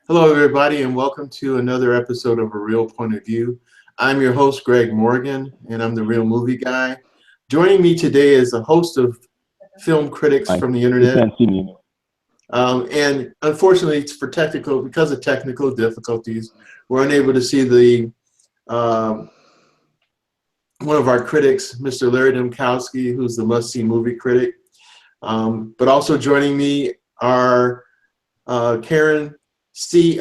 Hello, everybody, and welcome to another episode of A Real Point of View. I'm your host, Greg Morgan, and I'm the Real Movie Guy. Joining me today is a host of film critics Hi. from the You internet. can't see me. And unfortunately, because of technical difficulties, we're unable to see the one of our critics, Mr. Larry Demkowski, who's the must-see movie critic. But also joining me are Karen D,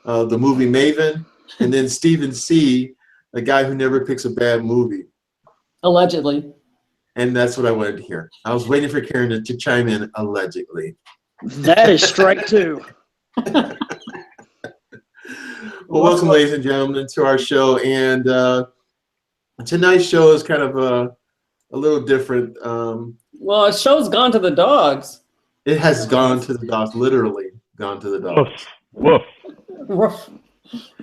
the movie maven, and then Stephen C, the guy who never picks a bad movie. Allegedly. And that's what I wanted to hear. I was waiting for Karen to chime in, allegedly. That is strike two. Well, welcome, ladies and gentlemen, to our show. And tonight's show is kind of a little different. Well, our show's gone to the dogs. It has gone to the dogs, literally gone to the dogs. Woof. Ruff.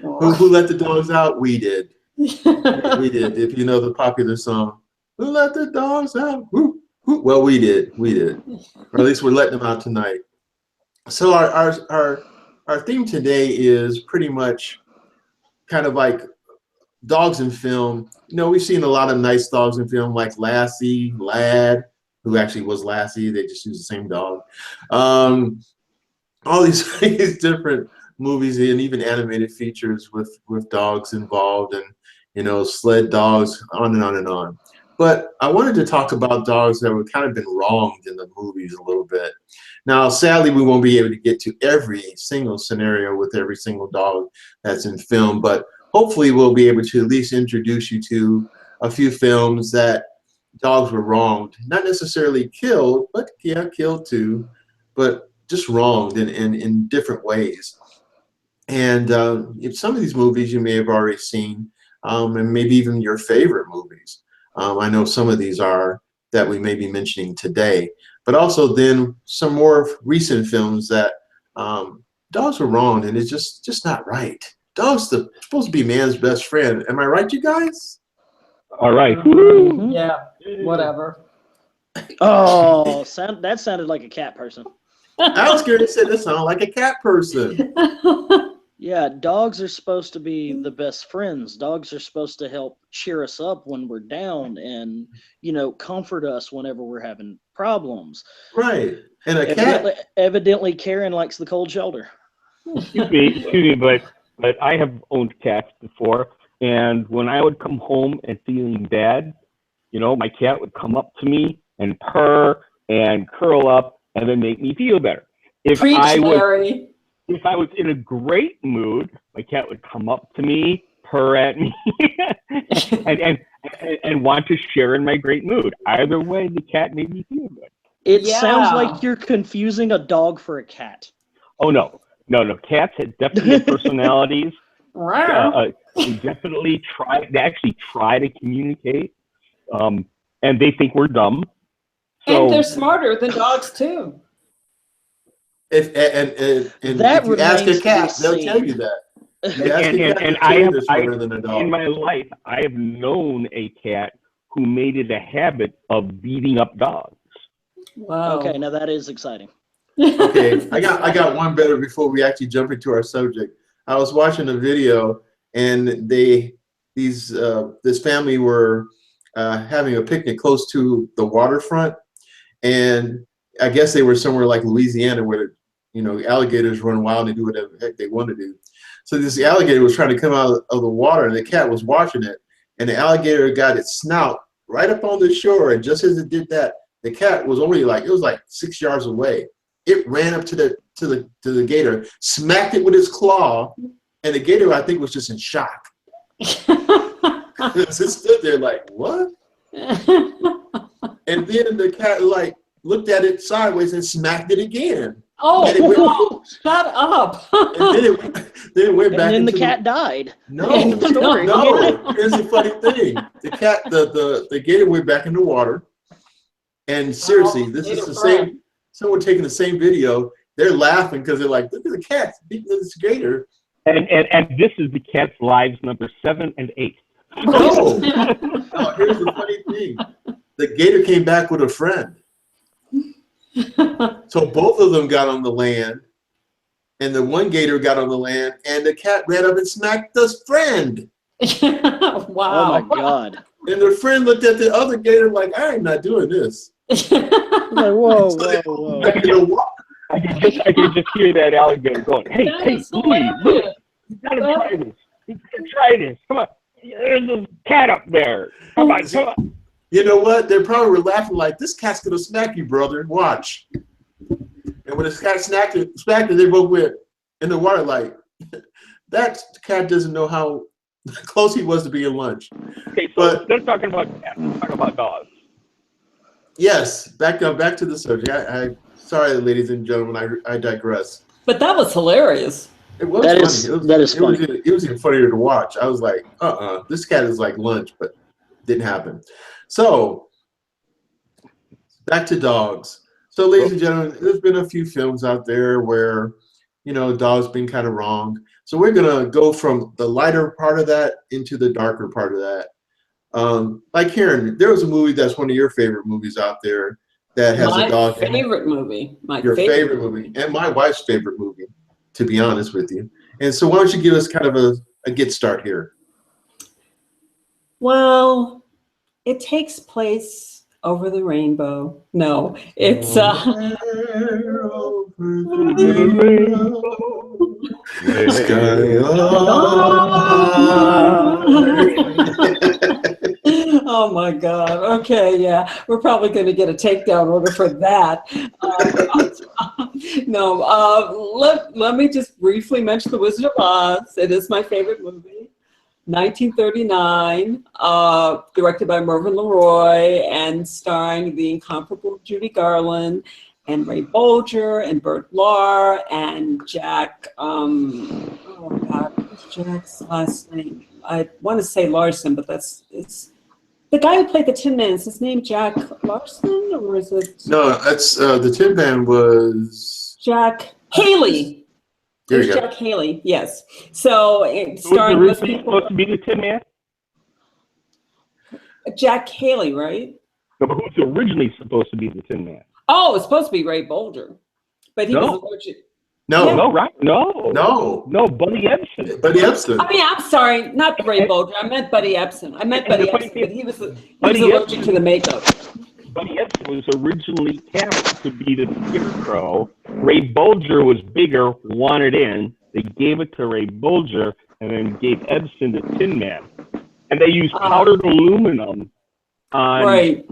Who let the dogs out? We did. We did. If you know the popular song, "Who let the dogs out?" Woo, woo. Well, we did. We did. Or at least we're letting them out tonight. So our theme today is pretty much kind of like dogs in film. You know, we've seen a lot of nice dogs in film, like Lassie, Lad, who actually was Lassie. They just used the same dog. All these different movies and even animated features with dogs involved, and sled dogs, on and on and on. But I wanted to talk about dogs that have kind of been wronged in the movies a little bit. Now, sadly, we won't be able to get to every single scenario with every single dog that's in film, but hopefully we'll be able to at least introduce you to a few films that dogs were wronged, not necessarily killed, but yeah, killed too, but just wronged in different ways. And if some of these movies you may have already seen, and maybe even your favorite movies. I know some of these are that we may be mentioning today, but also then some more recent films that dogs were wronged, and it's just not right. Dogs are supposed to be man's best friend. Am I right, you guys? All right. Yeah, whatever. Oh, that sounded like a cat person. I was scared to say that sounded like a cat person. Yeah, dogs are supposed to be the best friends. Dogs are supposed to help cheer us up when we're down and, comfort us whenever we're having problems. Right. And a cat. Evidently, Karen likes the cold shoulder. Excuse me, but I have owned cats before, and when I would come home and feeling bad, my cat would come up to me and purr and curl up and then make me feel better. Preach, Larry. If I was in a great mood, my cat would come up to me, purr at me, and want to share in my great mood. Either way, the cat made me feel good. It Yeah. sounds like you're confusing a dog for a cat. Oh, no. Cats have definite personalities. Wow. They definitely try to communicate, and they think we're dumb. So, And they're smarter than dogs, too. If you ask a cat, they'll seen. tell you that. and in my life, I have known a cat who made it a habit of beating up dogs. Wow. Okay, now that is exciting. Okay, I got one better before we actually jump into our subject. I was watching a video, and this family were having a picnic close to the waterfront, and I guess they were somewhere like Louisiana where alligators run wild and do whatever the heck they want to do. So this alligator was trying to come out of the water, and the cat was watching it, and the alligator got its snout right up on the shore, and just as it did that, the cat was only like 6 yards away. It ran up to the gator, smacked it with its claw, and the gator, I think, was just in shock. It stood there like, what? And then the cat looked at it sideways and smacked it again. Oh, and it went, shut up. And then it went back. And then the cat died. No, Story. no. Here's the funny thing: the gator went back in the water. And seriously, this is the same. Someone taking the same video. They're laughing because they're like, "Look at the cat beating this gator." And this is the cat's lives number 7 and 8. No. No, here's the funny thing: the gator came back with a friend. So both of them got on the land, and the one gator got on the land, and the cat ran up and smacked his friend. Oh Wow. my God. And the friend looked at the other gator like, I am not doing this. Like, whoa, So they whoa, whoa. back in the water. I could just hear that alligator going, hey, That hey, is Louie, look, hilarious. you gotta try this. You gotta try this. Come on. There's a cat up there. Come on, come on. You know what? They probably were laughing like, this cat's gonna smack you, brother. Watch. And when the cat smacked it, they both went in the water like, that cat doesn't know how close he was to being lunch. Okay, so But they're talking about cats, they're talking about dogs. yes, back to the subject. I sorry, ladies and gentlemen, I digress. But that was hilarious. It was That funny. is- that is funny. It was even funnier to watch. I was like, this cat is like lunch, but didn't happen. So back to dogs. So, ladies and gentlemen, there's been a few films out there where, you know, dogs being kind of wronged. So we're gonna go from the lighter part of that into the darker part of that. Like Karen, there was a movie that's one of your favorite movies out there that has My a dog in it. favorite movie. My Your favorite movie, and my wife's favorite movie, to be honest with you. And so why don't you give us kind of a get start here? Well, it takes place over the rainbow. No, it's oh my God. Okay, yeah. We're probably going to get a takedown order for that. No, let me just briefly mention The Wizard of Oz. It is my favorite movie. 1939, directed by Mervyn LeRoy and starring the incomparable Judy Garland and Ray Bolger and Bert Lahr and Jack, oh God, what's Jack's last name? I want to say Larson, but it's the guy who played the Tin Man. Is his name Jack Larson or is it? No, that's the Tin Man was Jack Haley. There There's you go. Jack Haley, yes. So it's Who was starring originally supposed to be the Tin Man? Jack Haley, right? No, but who's originally supposed to be the Tin Man? Oh, it's supposed to be Ray Bolger, but he No. was allergic. no, Yeah. No, right? No. no, No, Buddy Ebsen. Buddy Epson. I mean, I'm sorry, not Ray Bolger. I meant Buddy Ebsen. I meant And Buddy the funny Ebsen, thing- but he was Buddy allergic Ebsen- to the makeup. Buddy Ebsen was originally cast to be the Scarecrow. Ray Bolger was bigger, wanted in. They gave it to Ray Bolger and then gave Ebsen the Tin Man. And they used powdered aluminum on Right.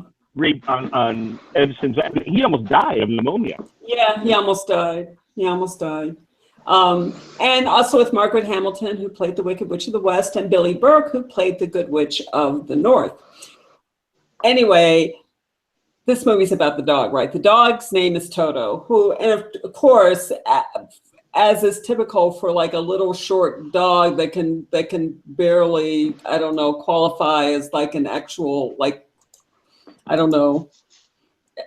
on Ebsen's. He almost died of pneumonia. Yeah, he almost died. And also with Margaret Hamilton, who played the Wicked Witch of the West, and Billy Burke, who played the Good Witch of the North. Anyway, this movie's about the dog, right? The dog's name is Toto, who, and of course, as is typical for like a little short dog that can barely, I don't know, qualify as like an actual, like, I don't know,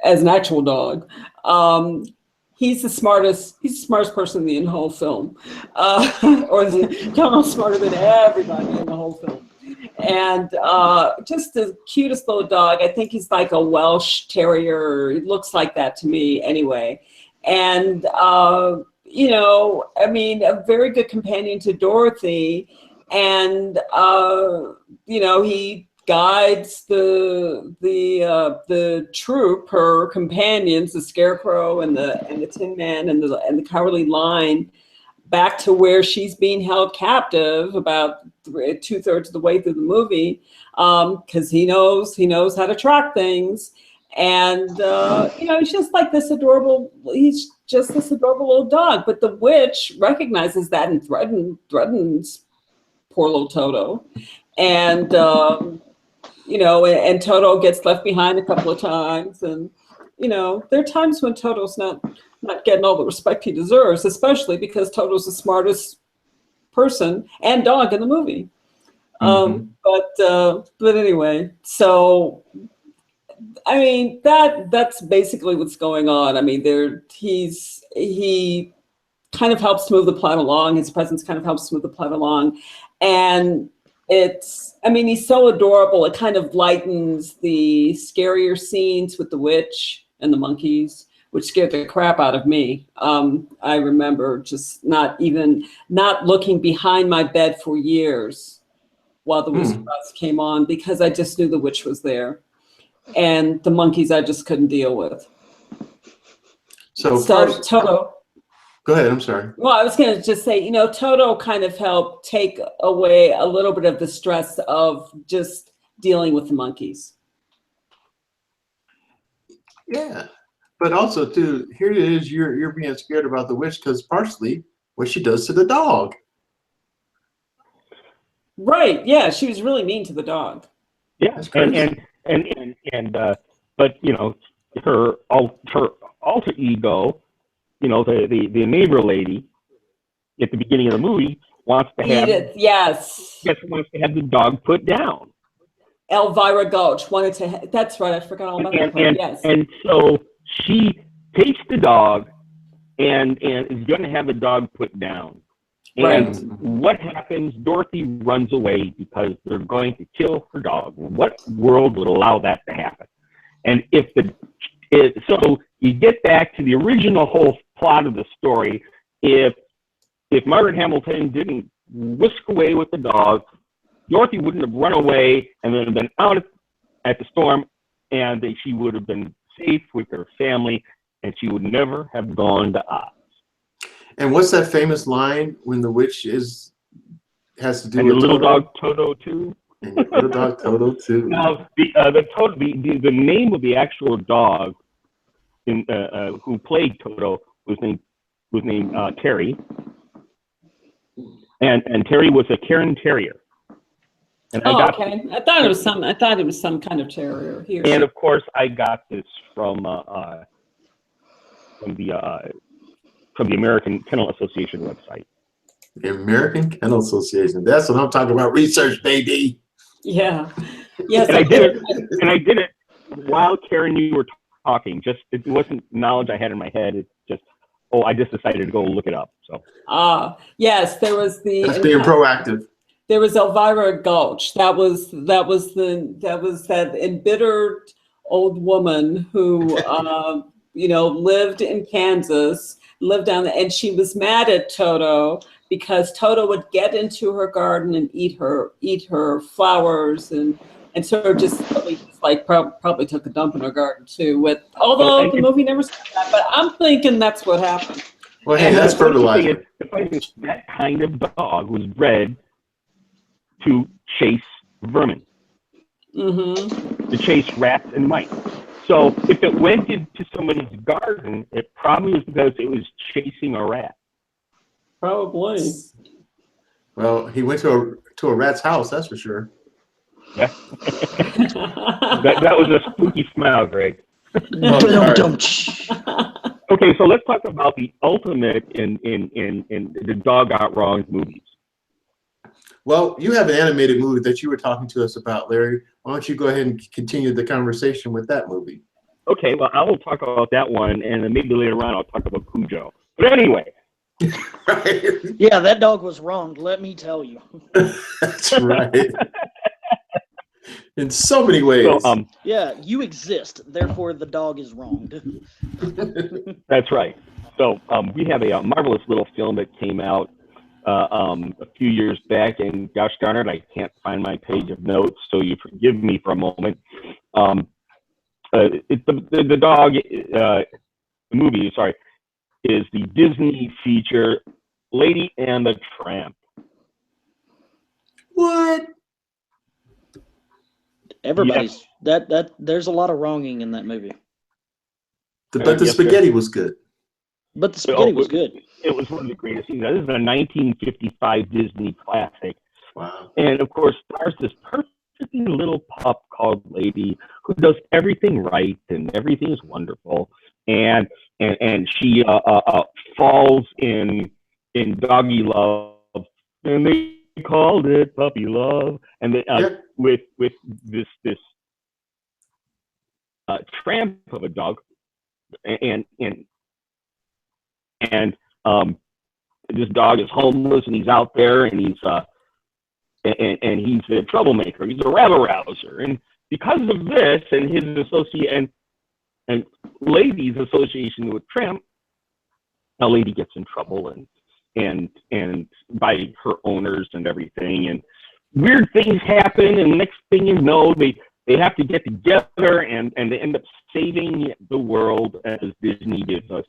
as an actual dog. He's the smartest person in the whole film, Toto's smarter than everybody in the whole film. And just the cutest little dog. I think he's like a Welsh Terrier. He looks like that to me anyway. And, you know, I mean, a very good companion to Dorothy. And, you know, he guides the troop, her companions, the Scarecrow and the Tin Man and the Cowardly Lion, back to where she's being held captive about 2/3 of the way through the movie, because he knows how to track things. And you know, he's just this adorable little dog. But the witch recognizes that and threatens poor little Toto. And you know, and Toto gets left behind a couple of times. And you know, there are times when Toto's not getting all the respect he deserves, especially because Toto's the smartest person and dog in the movie. But anyway, so I mean that's basically what's going on. I mean, he kind of helps move the plot along. His presence kind of helps move the plot along, and I mean, he's so adorable. It kind of lightens the scarier scenes with the witch and the monkeys, which scared the crap out of me. I remember just not looking behind my bed for years while the Wizard of Oz came on, because I just knew the witch was there. And the monkeys I just couldn't deal with. So Toto. Go ahead, I'm sorry. Well, I was going to just say, Toto kind of helped take away a little bit of the stress of just dealing with the monkeys. Yeah. But also, too, here it is, you're being scared about the witch because partially what she does to the dog. Right. Yeah, she was really mean to the dog. Yeah, but her alter ego, the neighbor lady at the beginning of the movie wants to have the dog put down. Elvira Gulch wanted to. That's right. I forgot all about that part. Yes. And so she takes the dog and is going to have the dog put down. Right. And what happens? Dorothy runs away because they're going to kill her dog. What world would allow that to happen? And so you get back to the original whole plot of the story. If Margaret Hamilton didn't whisk away with the dog, Dorothy wouldn't have run away and then been out at the storm, and she would have been safe with her family, and she would never have gone to Oz. And what's that famous line when the witch has to do and with your little Toto? dog Toto too? And your little dog Toto too. Now, the name of the actual dog who played Toto was named Terry, and Terry was a Cairn Terrier. And okay. I thought it was some kind of terrier here. And of course, I got this from the American Kennel Association website. The American Kennel Association. That's what I'm talking about. Research, baby. Yeah. Yes. And I did it while Karen, you were talking. Just it wasn't knowledge I had in my head. It's just I just decided to go look it up. So. Yes, there was That's being proactive. There was Elvira Gulch. That was that embittered old woman who lived in Kansas, lived down there, and she was mad at Toto because Toto would get into her garden and eat her flowers and sort of just probably took a dump in her garden too. Although the movie never said that, but I'm thinking that's what happened. Well, hey, that's fertilizer. That kind of dog was bred to chase vermin, to chase rats and mice. So if it went into somebody's garden, it probably was because it was chasing a rat. Probably. Well, he went to a rat's house, that's for sure. Yeah. that was a spooky smile, Greg. Okay, so let's talk about the ultimate in the dog got wrong movies. Well, you have an animated movie that you were talking to us about, Larry. Why don't you go ahead and continue the conversation with that movie? Okay, well, I will talk about that one, and then maybe later on I'll talk about Cujo. But anyway. Right. Yeah, that dog was wronged, let me tell you. That's right. In so many ways. So, yeah, you exist, therefore the dog is wronged. That's right. So we have a marvelous little film that came out a few years back, and gosh darn it, I can't find my page of notes, so you forgive me for a moment. The dog, the movie, sorry, is the Disney feature Lady and the Tramp. What? Everybody's that there's a lot of wronging in that movie. But the spaghetti was good. But the spaghetti was good. It was one of the greatest things. This is a 1955 Disney classic. Wow. And of course, stars this perfect little pup called Lady who does everything right and everything is wonderful. And she falls in doggy love, and they called it puppy love. And they, with this tramp of a dog, and this dog is homeless, and he's out there, and he's a troublemaker. He's a rabble rouser, and because of this and his associate, and Ladies Association with Tramp, a lady gets in trouble and by her owners and everything, and weird things happen, and next thing you know, they have to get together and they end up saving the world as Disney gives us.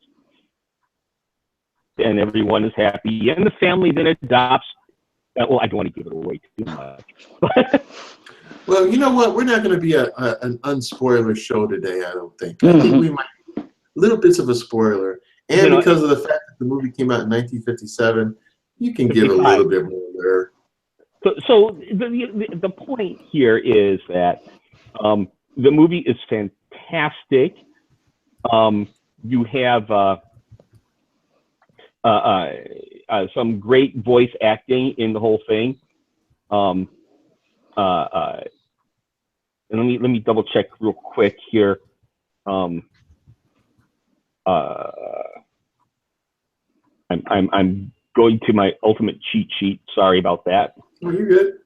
And everyone is happy, and the family then adopts. Well, I don't want to give it away too much. Well, you know what? We're not going to be an unspoiler show today, I don't think. I think we might little bits of a spoiler. And because of the fact that the movie came out in 1957, you can give a little bit more there. So the point here is that the movie is fantastic. You have some great voice acting in the whole thing. And let me double check real quick here. I'm going to my ultimate cheat sheet. Sorry about that. Oh, you're good.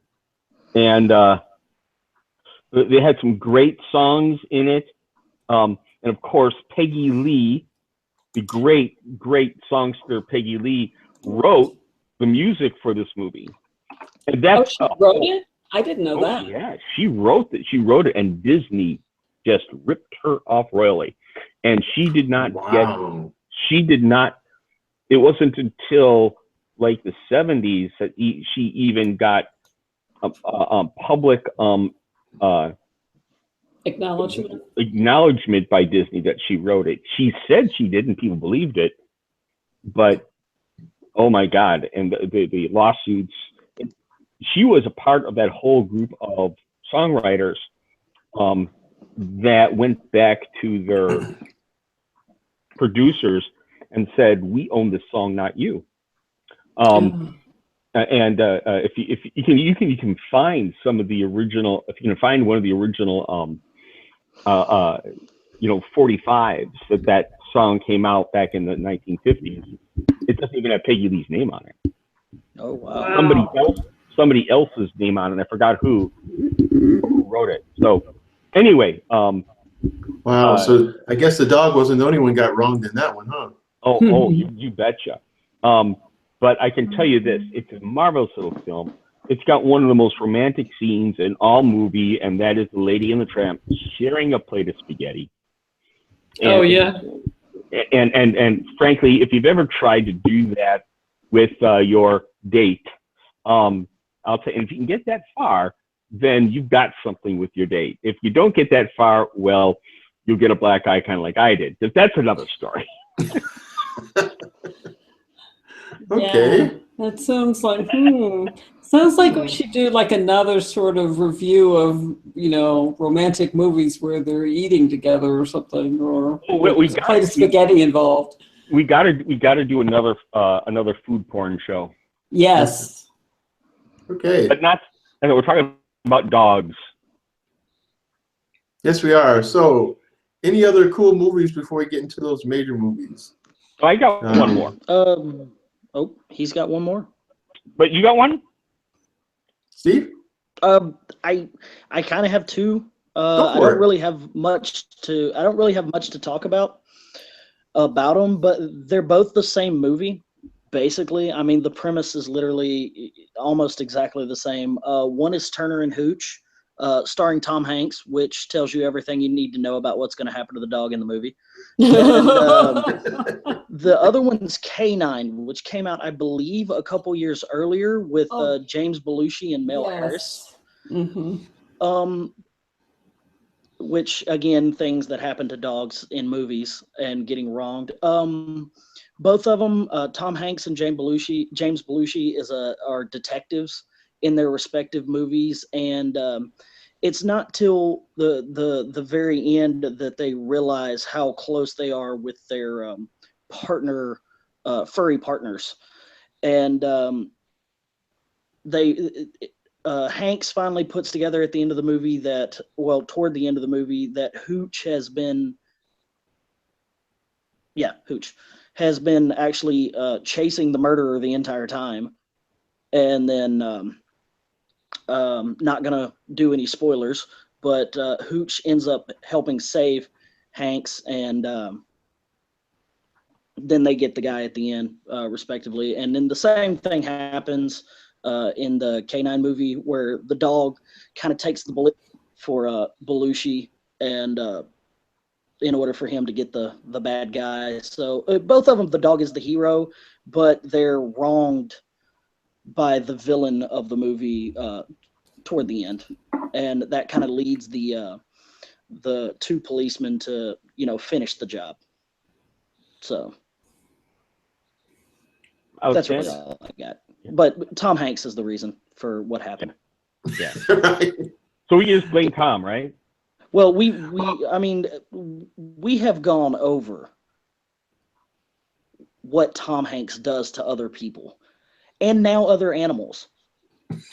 And they had some great songs in it. And of course, Peggy Lee, the great songster Peggy Lee, wrote the music for this movie. And that's she wrote it? I didn't know that. Yeah, she wrote it. She wrote it, and Disney just ripped her off royally. And she did not it wasn't until like the 70s that she even got public acknowledgement by Disney that she wrote it. She said she didn't, people believed it, but oh my God, and the lawsuits. She was a part of that whole group of songwriters that went back to their producers and said, "We own this song, not you." And if you can find some of the original, if you can find one of the original 45s that song came out back in the 1950s, it doesn't even have Peggy Lee's name on it. Oh wow! Somebody else's name on it. I forgot who wrote it. So anyway, wow. So I guess the dog wasn't the only one got wronged in that one, huh? Oh, you betcha. But I can tell you this: it's a marvelous little film. It's got one of the most romantic scenes in all movie, and that is the Lady and the Tramp sharing a plate of spaghetti. And, and frankly, if you've ever tried to do that with your date, I'll tell you, if you can get that far, then you've got something with your date. If you don't get that far, well, you'll get a black eye kind of like I did, because that's another story. Okay. Yeah, that sounds like sounds like we should do like another sort of review of romantic movies where they're eating together or something, or there's a plate of spaghetti involved. We gotta do another food porn show. Yes. Okay. But not. I know we're talking about dogs. Yes, we are. So, any other cool movies before we get into those major movies? Oh, I got one more. Oh, he's got one more. But you got one? Steve? I kind of have two. I don't really have much to talk about them, but they're both the same movie. Basically, I mean, the premise is literally almost exactly the same. One is Turner and Hooch, starring Tom Hanks, which tells you everything you need to know about what's going to happen to the dog in the movie. And the other one's K9, which came out, I believe, a couple years earlier with James Belushi and Mel Harris. Mm-hmm. Which, again, things that happen to dogs in movies and getting wronged. Both of them, Tom Hanks and James Belushi are detectives in their respective movies, and it's not till the very end that they realize how close they are with their furry partners, and Hanks finally puts together at the end of the movie toward the end of the movie that Hooch has been actually chasing the murderer the entire time. And then, not going to do any spoilers, but Hooch ends up helping save Hanks, and then they get the guy at the end, respectively. And then the same thing happens in the K9 movie, where the dog kind of takes the bullet for Belushi, and in order for him to get the bad guy. So both of them, the dog is the hero, but they're wronged by the villain of the movie toward the end, and that kind of leads the two policemen to finish the job. So that's really all I got. But Tom Hanks is the reason for what happened. Yeah. So we just blame Tom, right? Well, we have gone over what Tom Hanks does to other people, and now other animals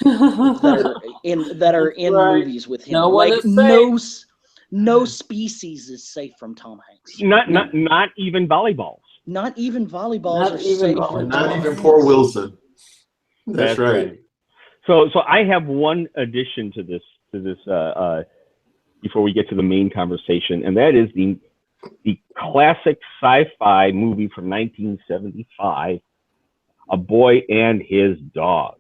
that are in Right. movies with him. No one like is no species is safe from Tom Hanks. Not even volleyballs. Not even volleyballs Not are even safe volleyballs. from Not Tom even Hanks. poor Wilson. That's right. So I have one addition to this before we get to the main conversation, and that is the classic sci-fi movie from 1975, A Boy and His Dog.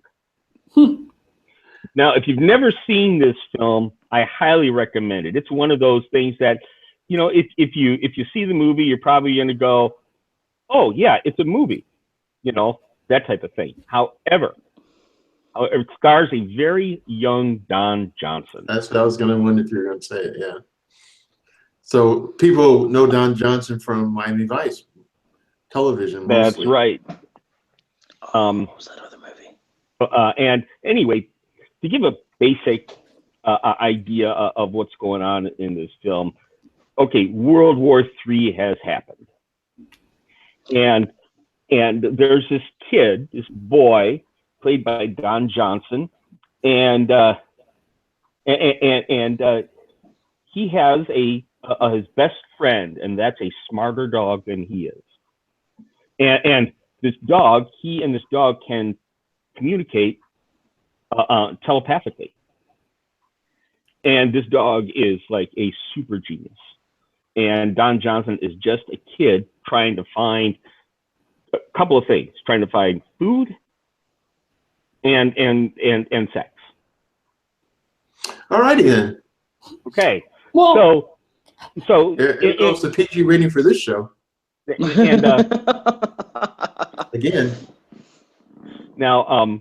Now, if you've never seen this film, I highly recommend it. It's one of those things that, if you see the movie, you're probably going to go, oh yeah, it's a movie, that type of thing. However, it stars a very young Don Johnson. That's what I was going to wonder if you were going to say it. Yeah. So people know Don Johnson from Miami Vice television. Mostly. That's right. What was that other movie? And anyway, to give a basic idea of what's going on in this film, okay, World War III has happened, and there's this kid, this boy, played by Don Johnson, and he has his best friend, and that's a smarter dog than he is, and this dog, he and this dog can communicate telepathically, and this dog is like a super genius, and Don Johnson is just a kid trying to find a couple of things, trying to find food and sex. All righty then. Okay. Well, So Here goes the PG rating for this show. And again. Now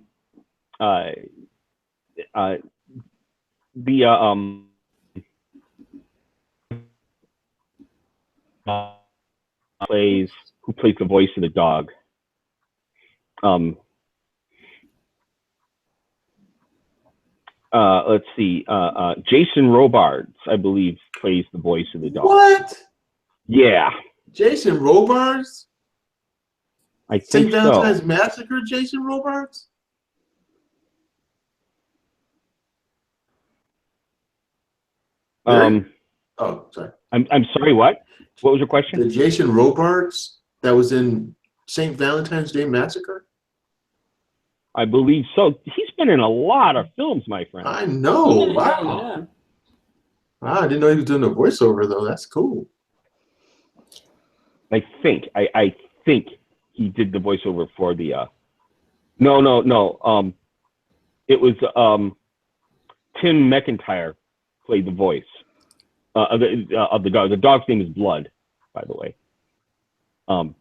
who plays the voice of the dog. Let's see. Jason Robards, I believe, plays the voice of the dog. What? Yeah. Jason Robards? I St. think Valentine's so. Massacre, Jason Robards? Oh, sorry. I'm sorry, what? What was your question? The Jason Robards that was in St. Valentine's Day Massacre? I believe so. He's been in a lot of films, my friend. I know. Wow. yeah. Wow, I didn't know he was doing a voiceover though. That's cool. I think he did the voiceover for the no. It was Tim McIntyre played the voice of the dog. The dog's name is Blood, by the way. And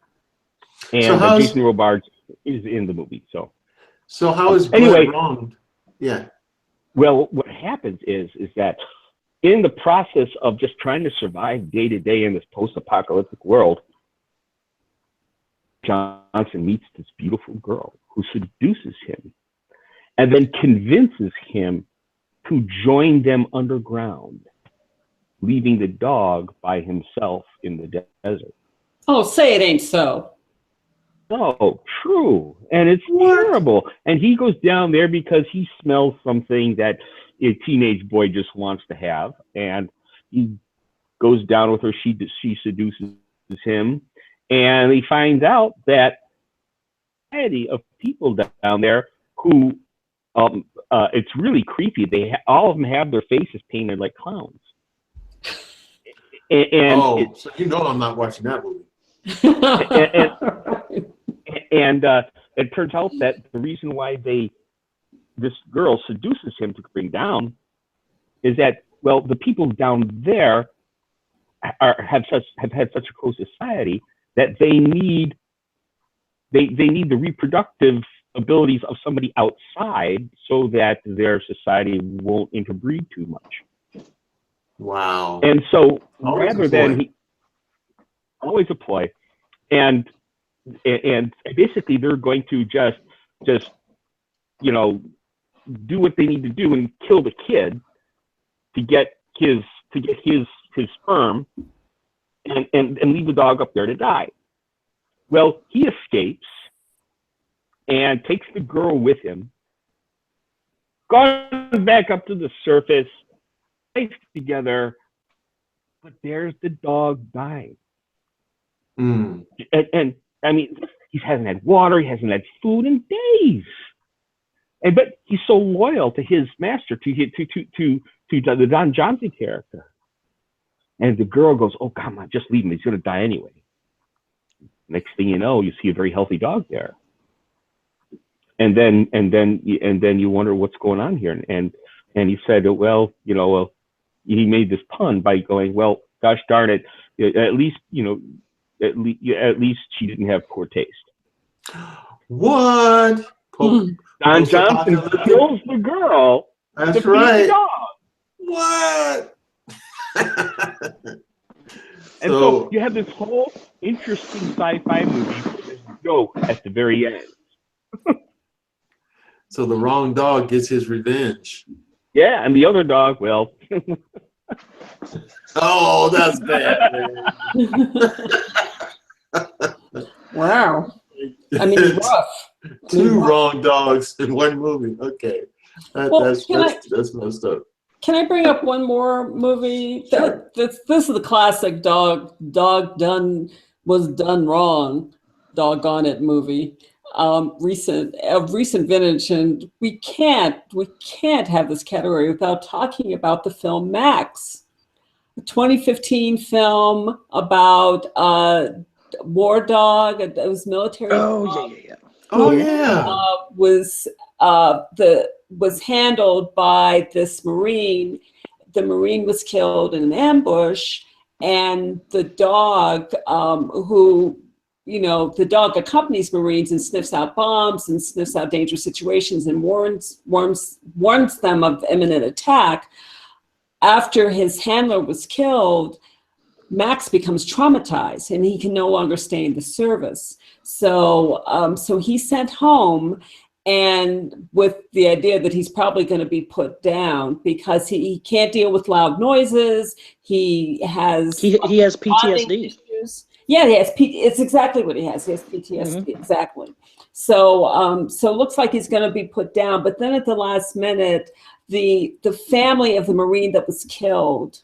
Jason Robards is in the movie. So how is Blood wronged? Yeah. Well, what happens is that in the process of just trying to survive day to day in this post-apocalyptic world, Johnson meets this beautiful girl who seduces him and then convinces him to join them underground, leaving the dog by himself in the desert. Oh, say it ain't so. No, true. And it's terrible. And he goes down there because he smells something that a teenage boy just wants to have. And he goes down with her. She seduces him. And he finds out that variety of people down there who, it's really creepy. All of them have their faces painted like clowns. So you know I'm not watching that movie. and it turns out that the reason why this girl seduces him to bring down is that, well, the people down there have had such a close society that they need the reproductive abilities of somebody outside so that their society won't interbreed too much. Wow. And so Always rather than always a ploy, and basically they're going to just do what they need to do and kill the kid to get his sperm and leave the dog up there to die. Well, he escapes and takes the girl with him, goes back up to the surface, stays together, but there's the dog dying. And I mean, he hasn't had water, he hasn't had food in days. But he's so loyal to his master, to the Don Johnson character. And the girl goes, "Oh, come on, just leave him. He's going to die anyway." Next thing you know, you see a very healthy dog there. And then you wonder what's going on here. And he said, well, he made this pun by going, well, gosh darn it, at least she didn't have poor taste. What? Don Johnson kills the girl. That's right. The dog. What? And so you have this whole interesting sci-fi movie go at the very end. So the wrong dog gets his revenge. Yeah, and the other dog, well. Oh, that's bad. Wow. I mean, rough. Two wrong dogs in one movie. Okay. That's messed up. Can I bring up one more movie? Sure. This is the classic dog was done wrong, doggone it movie. Recent vintage, and we can't have this category without talking about the film Max, a 2015 film about a war dog. It was military. Oh yeah. Was handled by this Marine. The Marine was killed in an ambush, and the dog, the dog accompanies Marines and sniffs out bombs and sniffs out dangerous situations and warns them of imminent attack. After his handler was killed, Max becomes traumatized and he can no longer stay in the service. So he's sent home, and with the idea that he's probably going to be put down because he can't deal with loud noises. He has PTSD. Issues. Yeah, he has it's exactly what he has. He has PTSD, exactly. So looks like he's going to be put down. But then at the last minute, the family of the Marine that was killed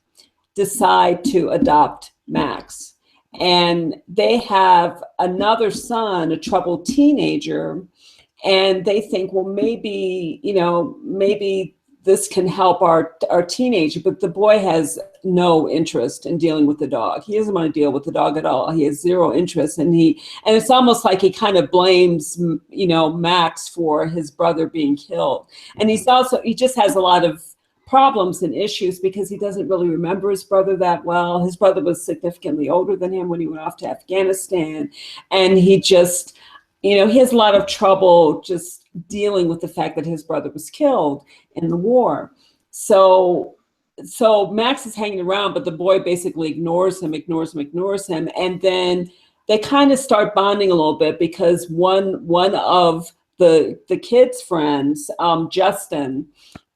decide to adopt Max. And they have another son, a troubled teenager. And they think, well, maybe this can help our teenager. But the boy has no interest in dealing with the dog. He doesn't want to deal with the dog at all. He has zero interest. And it's almost like he kind of blames, Max for his brother being killed. And he just has a lot of problems and issues because he doesn't really remember his brother that well. His brother was significantly older than him when he went off to Afghanistan. And he just, he has a lot of trouble just dealing with the fact that his brother was killed in the war. So Max is hanging around, but the boy basically ignores him. And then they kind of start bonding a little bit because one of the kid's friends, Justin,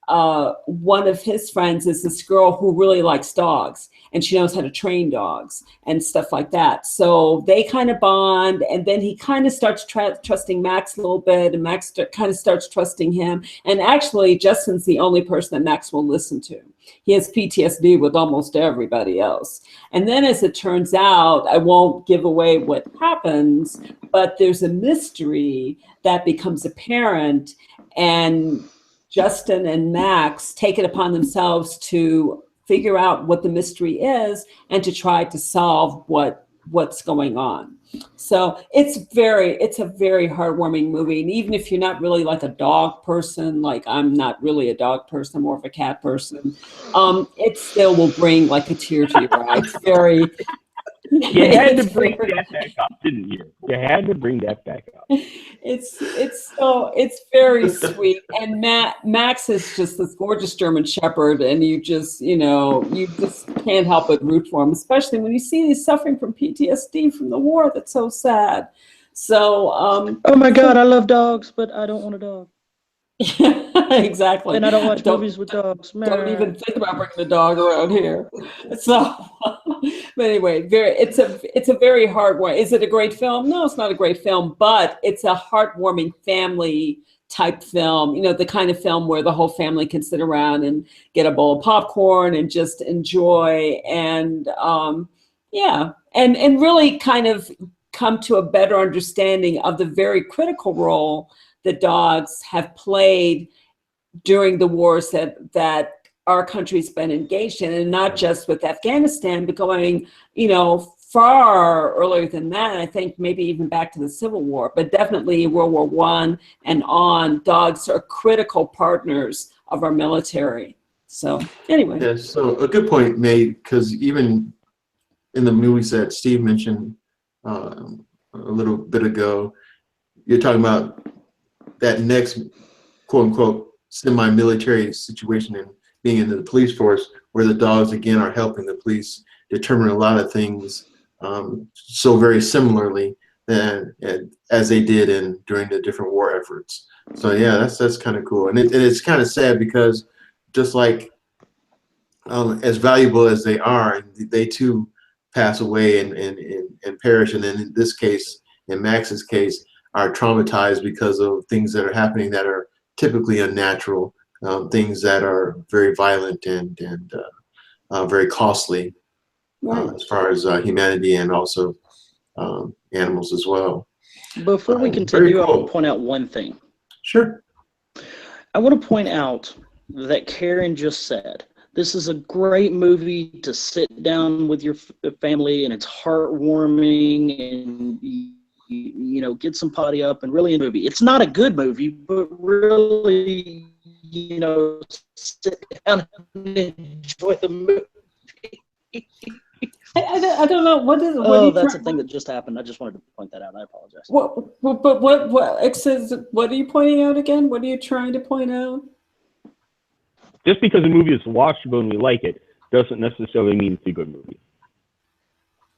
one of his friends is this girl who really likes dogs, and she knows how to train dogs and stuff like that. So they kind of bond, and then he kind of starts trusting Max a little bit, and Max kind of starts trusting him. And actually, Justin's the only person that Max will listen to. He has PTSD with almost everybody else. And then as it turns out, I won't give away what happens, but there's a mystery that becomes apparent, and Justin and Max take it upon themselves to figure out what the mystery is and to try to solve what's going on. So it's a very heartwarming movie. And even if you're not really like a dog person, like I'm not really a dog person, I'm more of a cat person, it still will bring like a tear to your eye. It's very, You had to bring that back up, didn't you? You had to bring that back up. It's very sweet. And Max is just this gorgeous German Shepherd, and you just can't help but root for him, especially when you see he's suffering from PTSD from the war. That's so sad. So oh my God, I love dogs, but I don't want a dog. Exactly. And I don't watch movies with dogs. Don't even think about bringing the dog around here. So, but anyway, it's a very heartwarming. Is it a great film? No, it's not a great film, but it's a heartwarming family type film. You know, the kind of film where the whole family can sit around and get a bowl of popcorn and just enjoy, and and really kind of come to a better understanding of the very critical role that dogs have played during the wars that our country's been engaged in, and not just with Afghanistan, but going, far earlier than that. I think maybe even back to the Civil War, but definitely World War I and on. Dogs are critical partners of our military. So anyway. Yeah, so a good point made, because even in the movies that Steve mentioned a little bit ago, you're talking about that next quote unquote semi-military situation and being in the police force, where the dogs again are helping the police determine a lot of things so very similarly as they did during the different war efforts. So yeah, that's kind of cool, and it's kind of sad, because just like as valuable as they are, they too pass away and perish, and then in this case, in Max's case, are traumatized because of things that are happening that are typically unnatural, things that are very violent and very costly, Right. as far as humanity and also animals as well. Before we continue, I want to point out one thing. Sure. I want to point out that Karen just said, this is a great movie to sit down with your family, and it's heartwarming, and get some potty up and really a movie. It's not a good movie, but really, sit down and enjoy the movie. I don't know what is. That's a thing that just happened. I just wanted to point that out. I apologize. What are you pointing out again? What are you trying to point out? Just because a movie is watchable and we like it doesn't necessarily mean it's a good movie.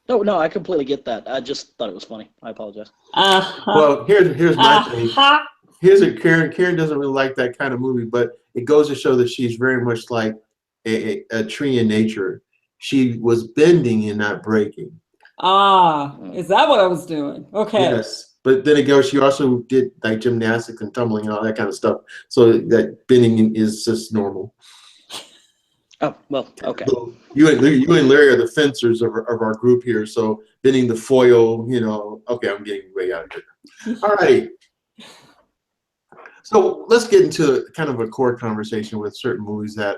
No, I completely get that. I just thought it was funny. I apologize. Well, here's my thing. Here's a Karen. Karen doesn't really like that kind of movie, but it goes to show that she's very much like a tree in nature. She was bending and not breaking. Is that what I was doing? Okay. Yes, but then again, she also did like gymnastics and tumbling and all that kind of stuff. So that bending is just normal. Oh, well, okay. So you and Larry are the fencers of our group here. So bending the foil, okay, I'm getting way out of here. All right. So let's get into kind of a core conversation with certain movies that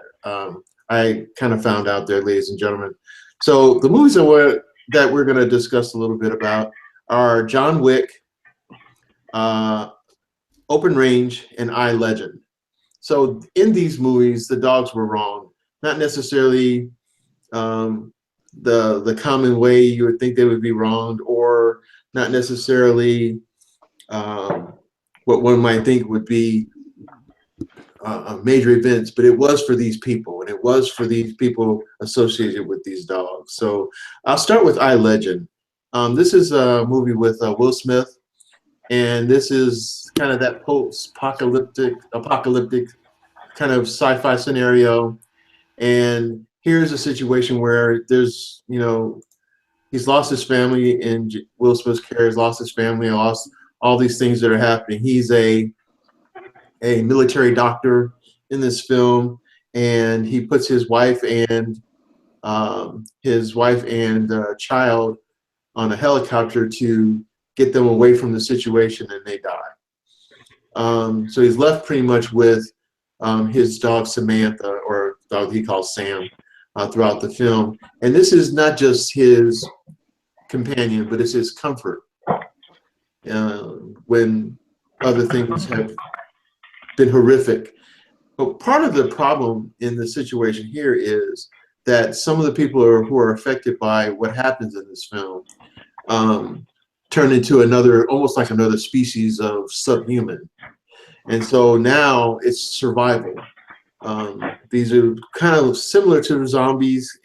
I kind of found out there, ladies and gentlemen. So the movies that we're going to discuss a little bit about are John Wick, Open Range, and I, Legend. So in these movies, the dogs were wrong. Not necessarily the common way you would think they would be wronged, or not necessarily what one might think would be major events, but it was for these people, and it was for these people associated with these dogs. So I'll start with I, Legend. This is a movie with Will Smith, and this is kind of that post-apocalyptic kind of sci-fi scenario. And here's a situation where there's, he's lost his family, and Will Smith's character has lost his family, and lost all these things that are happening. He's a military doctor in this film, and he puts his wife and child on a helicopter to get them away from the situation, and they die. So he's left pretty much with his dog Samantha, or dog he calls Sam, throughout the film. And this is not just his companion, but it's his comfort when other things have been horrific. But part of the problem in the situation here is that some of the people who are affected by what happens in this film turn into another, almost like another species of subhuman. And so now it's survival. These are kind of similar to zombies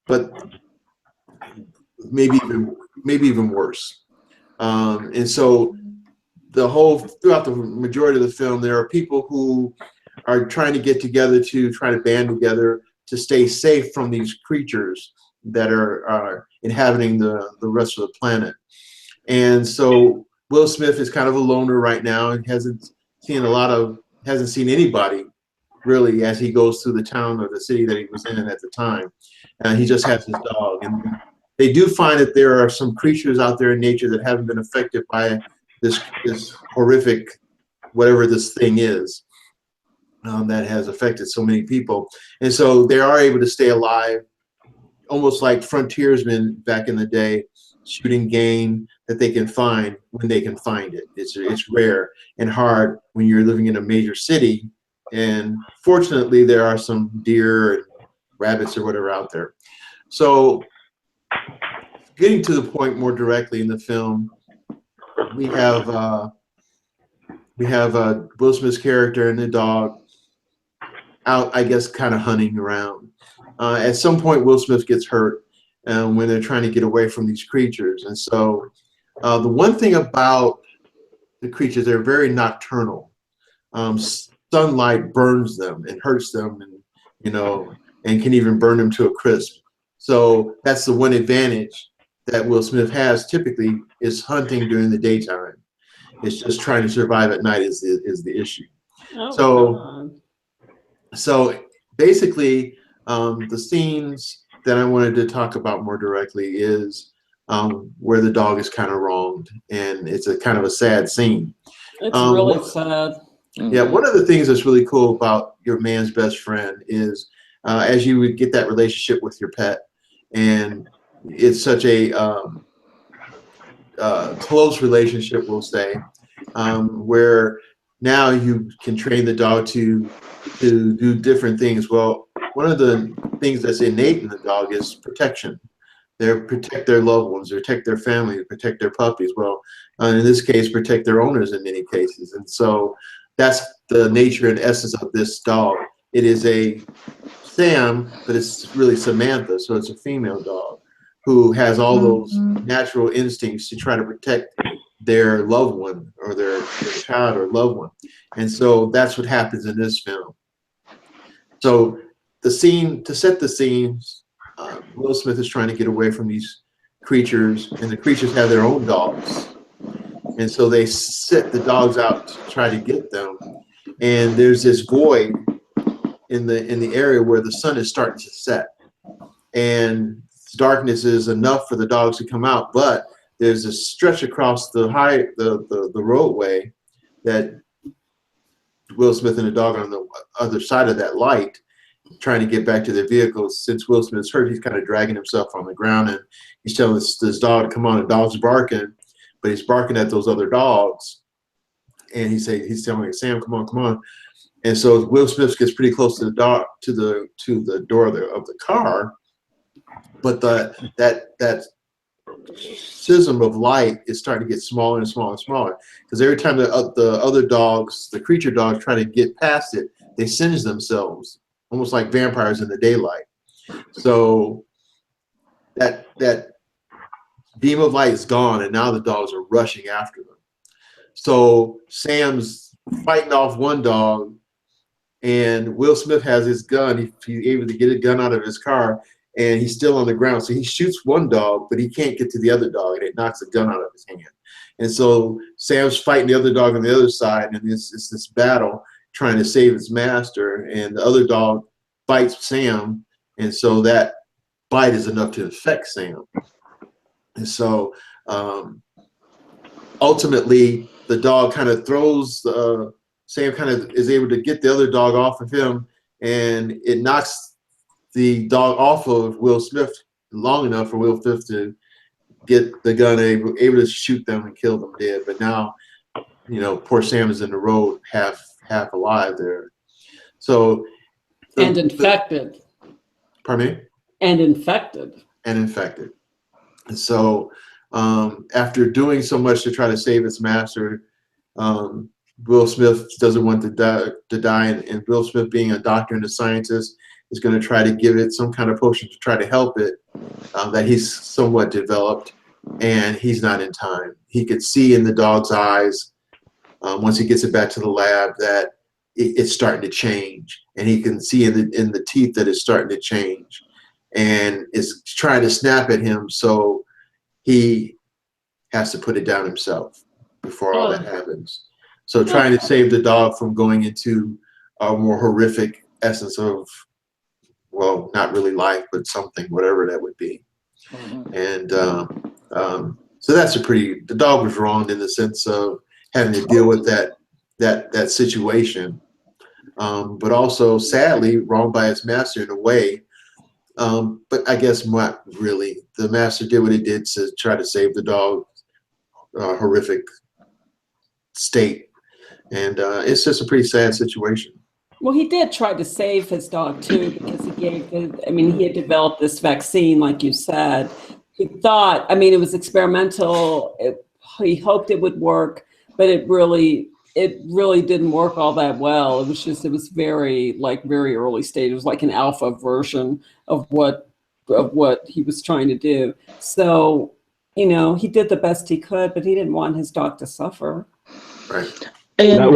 but maybe even worse. And so throughout the majority of the film, there are people who are trying to get together to try to band together to stay safe from these creatures that are inhabiting the rest of the planet. And so Will Smith is kind of a loner right now and hasn't seen anybody really as he goes through the town or the city that he was in at the time. He just has his dog. And they do find that there are some creatures out there in nature that haven't been affected by this horrific, whatever this thing is, that has affected so many people. And so they are able to stay alive, almost like frontiersmen back in the day, shooting game that they can find when they can find it. It's rare and hard when you're living in a major city. And fortunately, there are some deer and rabbits or whatever out there. So getting to the point more directly in the film, we have Will Smith's character and the dog out, I guess, kind of hunting around. At some point, Will Smith gets hurt when they're trying to get away from these creatures. And so the one thing about the creatures, they're very nocturnal. Sunlight burns them and hurts them, and can even burn them to a crisp. So that's the one advantage that Will Smith has typically, is hunting during the daytime. It's just trying to survive at night is the issue. Oh, so basically, the scenes that I wanted to talk about more directly is where the dog is kind of wronged, and it's a kind of a sad scene. It's really sad. Yeah, one of the things that's really cool about your man's best friend is as you would get that relationship with your pet, and it's such a close relationship, we'll say, where now you can train the dog to do different things. Well, one of the things that's innate in the dog is protection. They protect their loved ones, protect their family, protect their puppies. Well, in this case, protect their owners in many cases. And so that's the nature and essence of this dog. It is a Sam, but it's really Samantha, so it's a female dog who has all those natural instincts to try to protect their loved one or their child or loved one. And so that's what happens in this film. So the scene, to set the scenes, Will Smith is trying to get away from these creatures, and the creatures have their own dogs. And so they set the dogs out to try to get them. And there's this void in the area where the sun is starting to set. And darkness is enough for the dogs to come out, but there's a stretch across the roadway that Will Smith and the dog are on the other side of that light, trying to get back to their vehicles. Since Will Smith's hurt, he's kind of dragging himself on the ground, and he's telling this dog to come on. The dog's barking, but he's barking at those other dogs, and he's telling Sam, come on, come on. And so Will Smith gets pretty close to the dog, to the door of the car, but that schism of light is starting to get smaller and smaller and smaller, because every time the other dogs, the creature dogs, try to get past it, they singe themselves, almost like vampires in the daylight. So that beam of light is gone, and now the dogs are rushing after them. So Sam's fighting off one dog, and Will Smith has his gun. He's able to get a gun out of his car, and he's still on the ground. So he shoots one dog, but he can't get to the other dog, and it knocks the gun out of his hand. And so Sam's fighting the other dog on the other side, and it's this battle trying to save his master, and the other dog bites Sam, and so that bite is enough to infect Sam. And so ultimately, the dog kind of throws, Sam kind of is able to get the other dog off of him, and it knocks the dog off of Will Smith long enough for Will Smith to get the gun able to shoot them and kill them dead. But now, you know, poor Sam is in the road, half alive there. So and infected. Pardon me? And infected. And infected. And so after doing so much to try to save his master, Will Smith doesn't want to die, and Will Smith, being a doctor and a scientist, is going to try to give it some kind of potion to try to help it that he's somewhat developed, and he's not in time. He could see in the dog's eyes once he gets it back to the lab that it's starting to change, and he can see in the teeth that it's starting to change, and is trying to snap at him, so he has to put it down himself before all that happens. So trying to save the dog from going into a more horrific essence of, well, not really life, but something, whatever that would be. And so that's the dog was wronged in the sense of having to deal with that situation, but also sadly wronged by his master in a way. But I guess not really. The master did what he did to try to save the dog's horrific state. And it's just a pretty sad situation. Well, he did try to save his dog too, because he had developed this vaccine, like you said. He thought, it was experimental. He hoped it would work, but it really didn't work all that well. It was very early stage. It was like an alpha version of what he was trying to do. So, he did the best he could, but he didn't want his dog to suffer. Right. Now,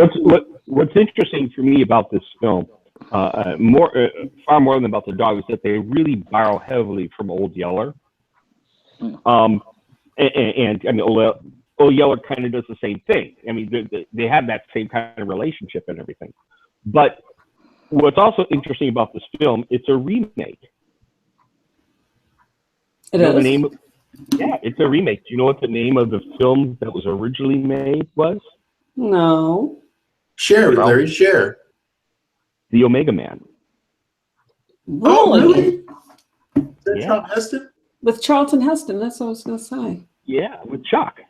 what's interesting for me about this film, far more than about the dog, is that they really borrow heavily from Old Yeller. Old Yeller kind of does the same thing. They have that same kind of relationship and everything. But what's also interesting about this film, it's a remake. It is? It's a remake. Do you know what the name of the film that was originally made was? No. Larry, share. The Omega Man. Really? Oh, really? That's Charlton Heston? With Charlton Heston, that's what I was going to say. Yeah, with Chuck.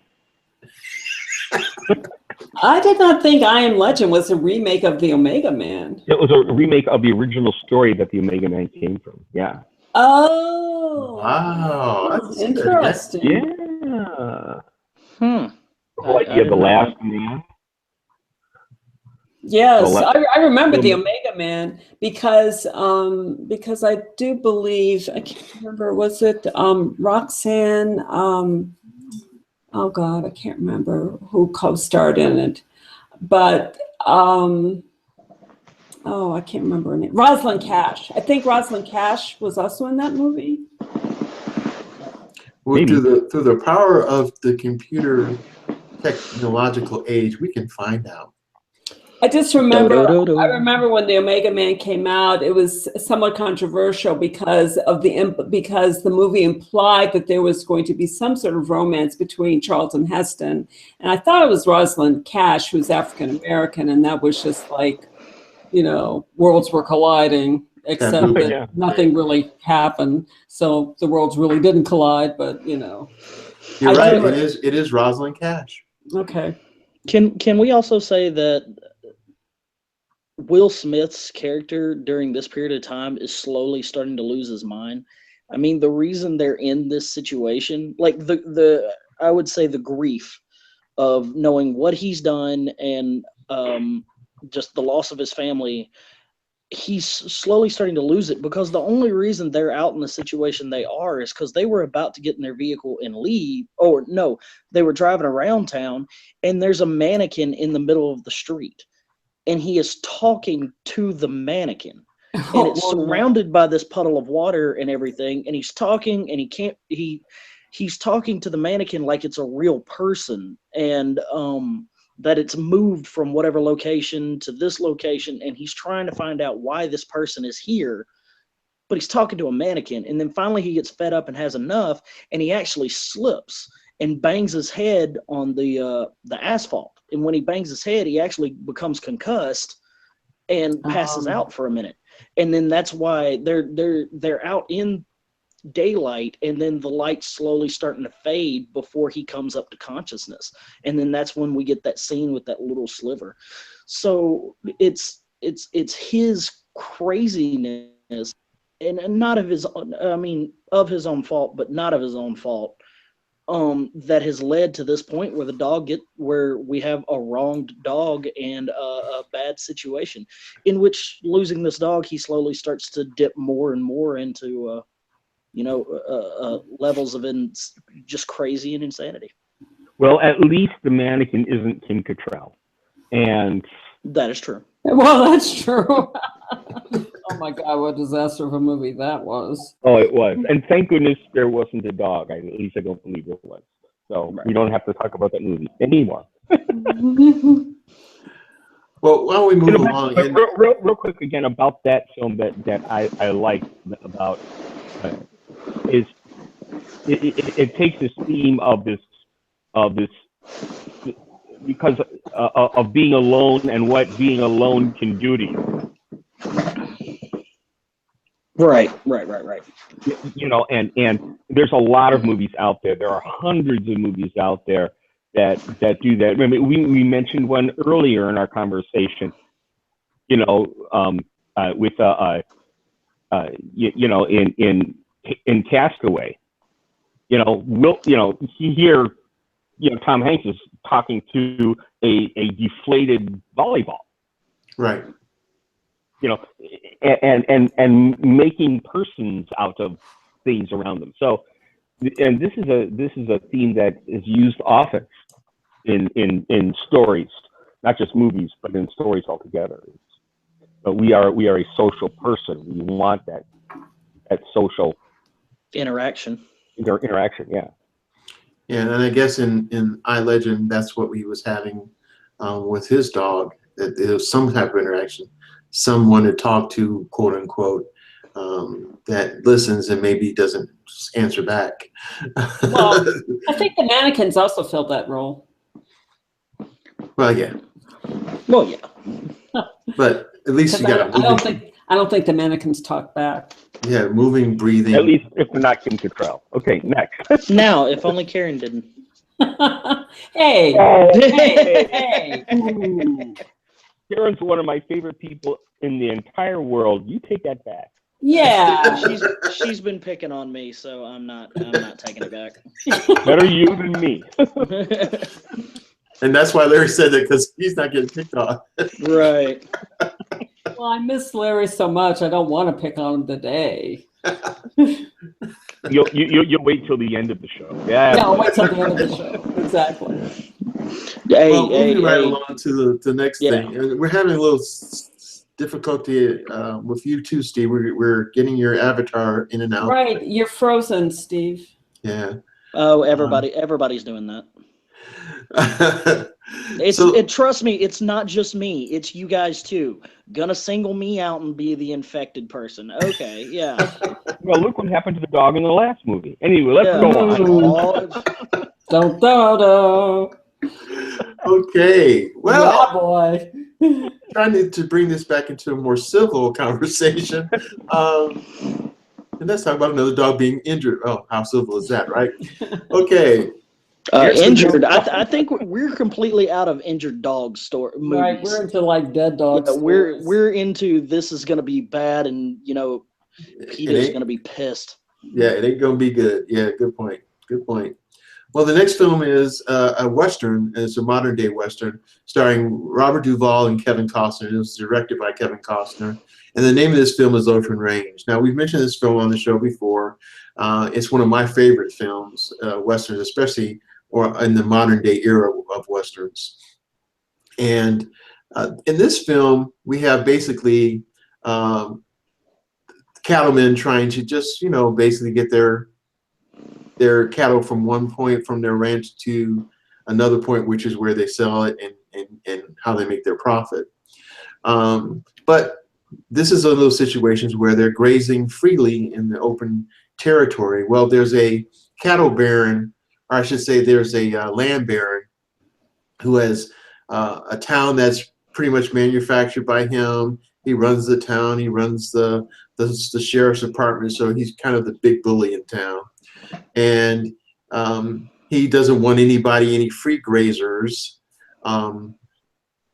I did not think I Am Legend was a remake of The Omega Man. It was a remake of the original story that The Omega Man came from. Yeah. Oh. Wow. That's interesting. Yeah. The whole idea of the last man. Yes, I remember the Omega Man because I do believe, I can't remember, was it Roxanne? Oh God, I can't remember who co-starred in it, but I can't remember her name. Rosalind Cash. I think Rosalind Cash was also in that movie. Well, through the power of the computer technological age, we can find out. I just remember, I remember when the Omega Man came out, it was somewhat controversial because the movie implied that there was going to be some sort of romance between Charlton Heston, and I thought it was Rosalind Cash, who's African American, and that was just like, worlds were colliding, except that nothing really happened. So the worlds really didn't collide, but You're right. It is Rosalind Cash. Okay. Can we also say that Will Smith's character during this period of time is slowly starting to lose his mind? The reason they're in this situation, like I would say the grief of knowing what he's done and just the loss of his family, he's slowly starting to lose it, because the only reason they're out in the situation they are is because they were about to get in their vehicle and leave, or no, they were driving around town and there's a mannequin in the middle of the street. And he is talking to the mannequin, and it's surrounded by this puddle of water and everything. And he's talking, and he's talking to the mannequin like it's a real person, and that it's moved from whatever location to this location. And he's trying to find out why this person is here, but he's talking to a mannequin. And then finally he gets fed up and has enough, and he actually slips and bangs his head on the asphalt. And when he bangs his head, he actually becomes concussed and passes out for a minute. and then that's why they're out in daylight, and then the light's slowly starting to fade before he comes up to consciousness, and then that's when we get that scene with that little sliver. So it's his craziness, and not of his of his own fault, but not of his own fault, that has led to this point where we have a wronged dog and a bad situation, in which losing this dog, he slowly starts to dip more and more into levels of just crazy and insanity. Well, at least the mannequin isn't Kim Cattrall, and that is true. Well, that's true. Oh my God, what a disaster of a movie that was. Oh, it was. And thank goodness there wasn't a dog. At least I don't believe there was. So right. We don't have to talk about that movie anymore. Well, why don't we move along? Real quick again about that film that I liked about is it takes this theme of this because of being alone and what being alone can do to you. Right. And there's a lot of movies out there. There are hundreds of movies out there that do that. I mean, we mentioned one earlier in our conversation. With in Castaway. Tom Hanks is talking to a deflated volleyball. Right. And making persons out of things around them. So, and this is a theme that is used often in stories, not just movies, but in stories altogether. But we are a social person. We want that social interaction. Yeah. Yeah, and I guess in I, Legend, that's what he was having with his dog. That there was some type of interaction, someone to talk to, quote unquote, that listens and maybe doesn't answer back. Well, I think the mannequins also filled that role. Well, yeah. But at least you got a moving. I don't think the mannequins talk back. Yeah, moving, breathing. At least if they're not Kim Cattrall. Okay, next. Now, if only Karen didn't. Hey. Karen's one of my favorite people in the entire world. You take that back. Yeah. She's been picking on me, so I'm not taking it back. Better you than me. And that's why Larry said that, because he's not getting picked on. Right. Well, I miss Larry so much. I don't want to pick on him today. You'll wait till the end of the show. Yeah. I'll wait till the end of the show. Exactly. Moving right along to the next thing. And we're having a little difficulty with you too, Steve. We're getting your avatar in and out. Right, you're frozen, Steve. Yeah. Oh, everybody's doing that. Trust me, it's not just me. It's you guys too. Gonna single me out and be the infected person. Okay, yeah. Well, look what happened to the dog in the last movie. Anyway, let's go on. Okay. Well, yeah, boy. Trying to bring this back into a more civil conversation. And let's talk about another dog being injured. Oh, how civil is that, right? Okay. Injured. I think we're completely out of injured dog movies. Right, we're into like dead dogs. Yeah, we're into this is gonna be bad, and Peter's gonna be pissed. Yeah, it ain't gonna be good. Yeah, good point. Good point. Well, the next film is a Western. It's a modern day Western starring Robert Duvall and Kevin Costner. It was directed by Kevin Costner. And the name of this film is Ocean Range. Now, we've mentioned this film on the show before. It's one of my favorite films, Westerns, especially or in the modern day era of Westerns. And in this film, we have basically cattlemen trying to just, basically get their cattle from one point from their ranch to another point, which is where they sell it and how they make their profit. But this is one of those situations where they're grazing freely in the open territory. Well, there's a cattle baron, or I should say there's a land baron who has a town that's pretty much manufactured by him. He runs the town. He runs the sheriff's department. So he's kind of the big bully in town. And he doesn't want anybody, any free grazers,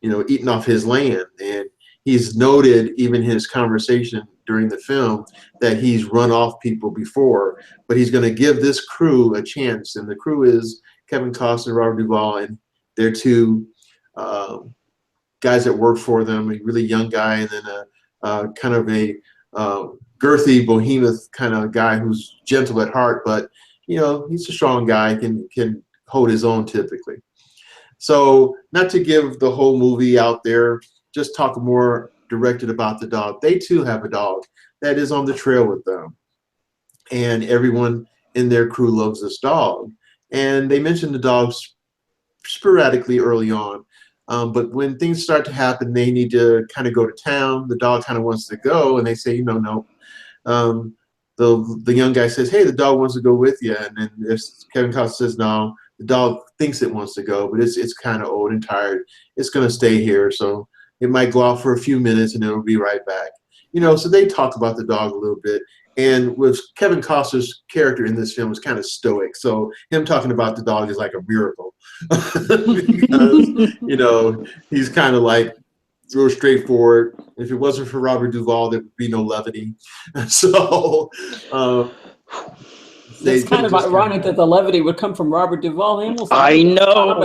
eating off his land. And he's noted, even his conversation during the film, that he's run off people before, but he's going to give this crew a chance. And the crew is Kevin Costner, Robert Duvall, and they're two guys that work for them, a really young guy, and then a kind of a girthy behemoth kind of guy who's gentle at heart, but he's a strong guy, can hold his own typically. So not to give the whole movie out there, just talk more directed about the dog. They too have a dog that is on the trail with them, and everyone in their crew loves this dog. And they mention the dogs sporadically early on, but when things start to happen, they need to kind of go to town. The dog kind of wants to go, and they say, no. The young guy says, hey, the dog wants to go with you, and then Kevin Costner says, no, the dog thinks it wants to go, but it's kind of old and tired. It's going to stay here, so it might go out for a few minutes, and it'll be right back. So they talk about the dog a little bit. And with Kevin Costner's character in this film is kind of stoic, so him talking about the dog is like a miracle because he's kind of like real straightforward. If it wasn't for Robert Duvall, there would be no levity. So it's kind of ironic that the levity would come from Robert Duvall. I know.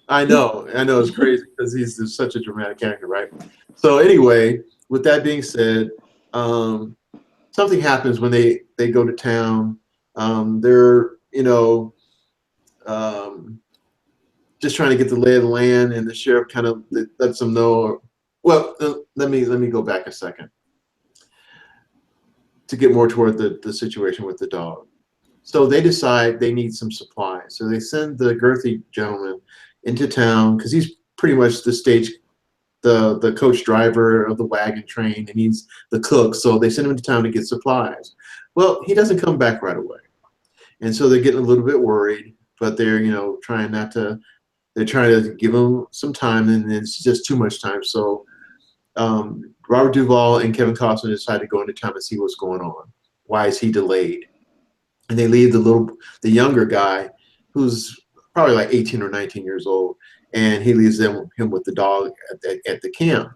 I know. It's crazy because he's such a dramatic character, right? So anyway, with that being said, something happens when they go to town. They're just trying to get the lay of the land, and the sheriff kind of lets them know. Well, let me go back a second to get more toward the situation with the dog. So they decide they need some supplies. So they send the girthy gentleman into town because he's pretty much the coach driver of the wagon train, and he's the cook. So they send him into town to get supplies. Well, he doesn't come back right away, and so they're getting a little bit worried. But they're trying not to. They're trying to give him some time, and it's just too much time. So Robert Duvall and Kevin Costner decide to go into town and see what's going on. Why is he delayed? And they leave the younger guy, who's probably like 18 or 19 years old, and he leaves him with the dog at the camp.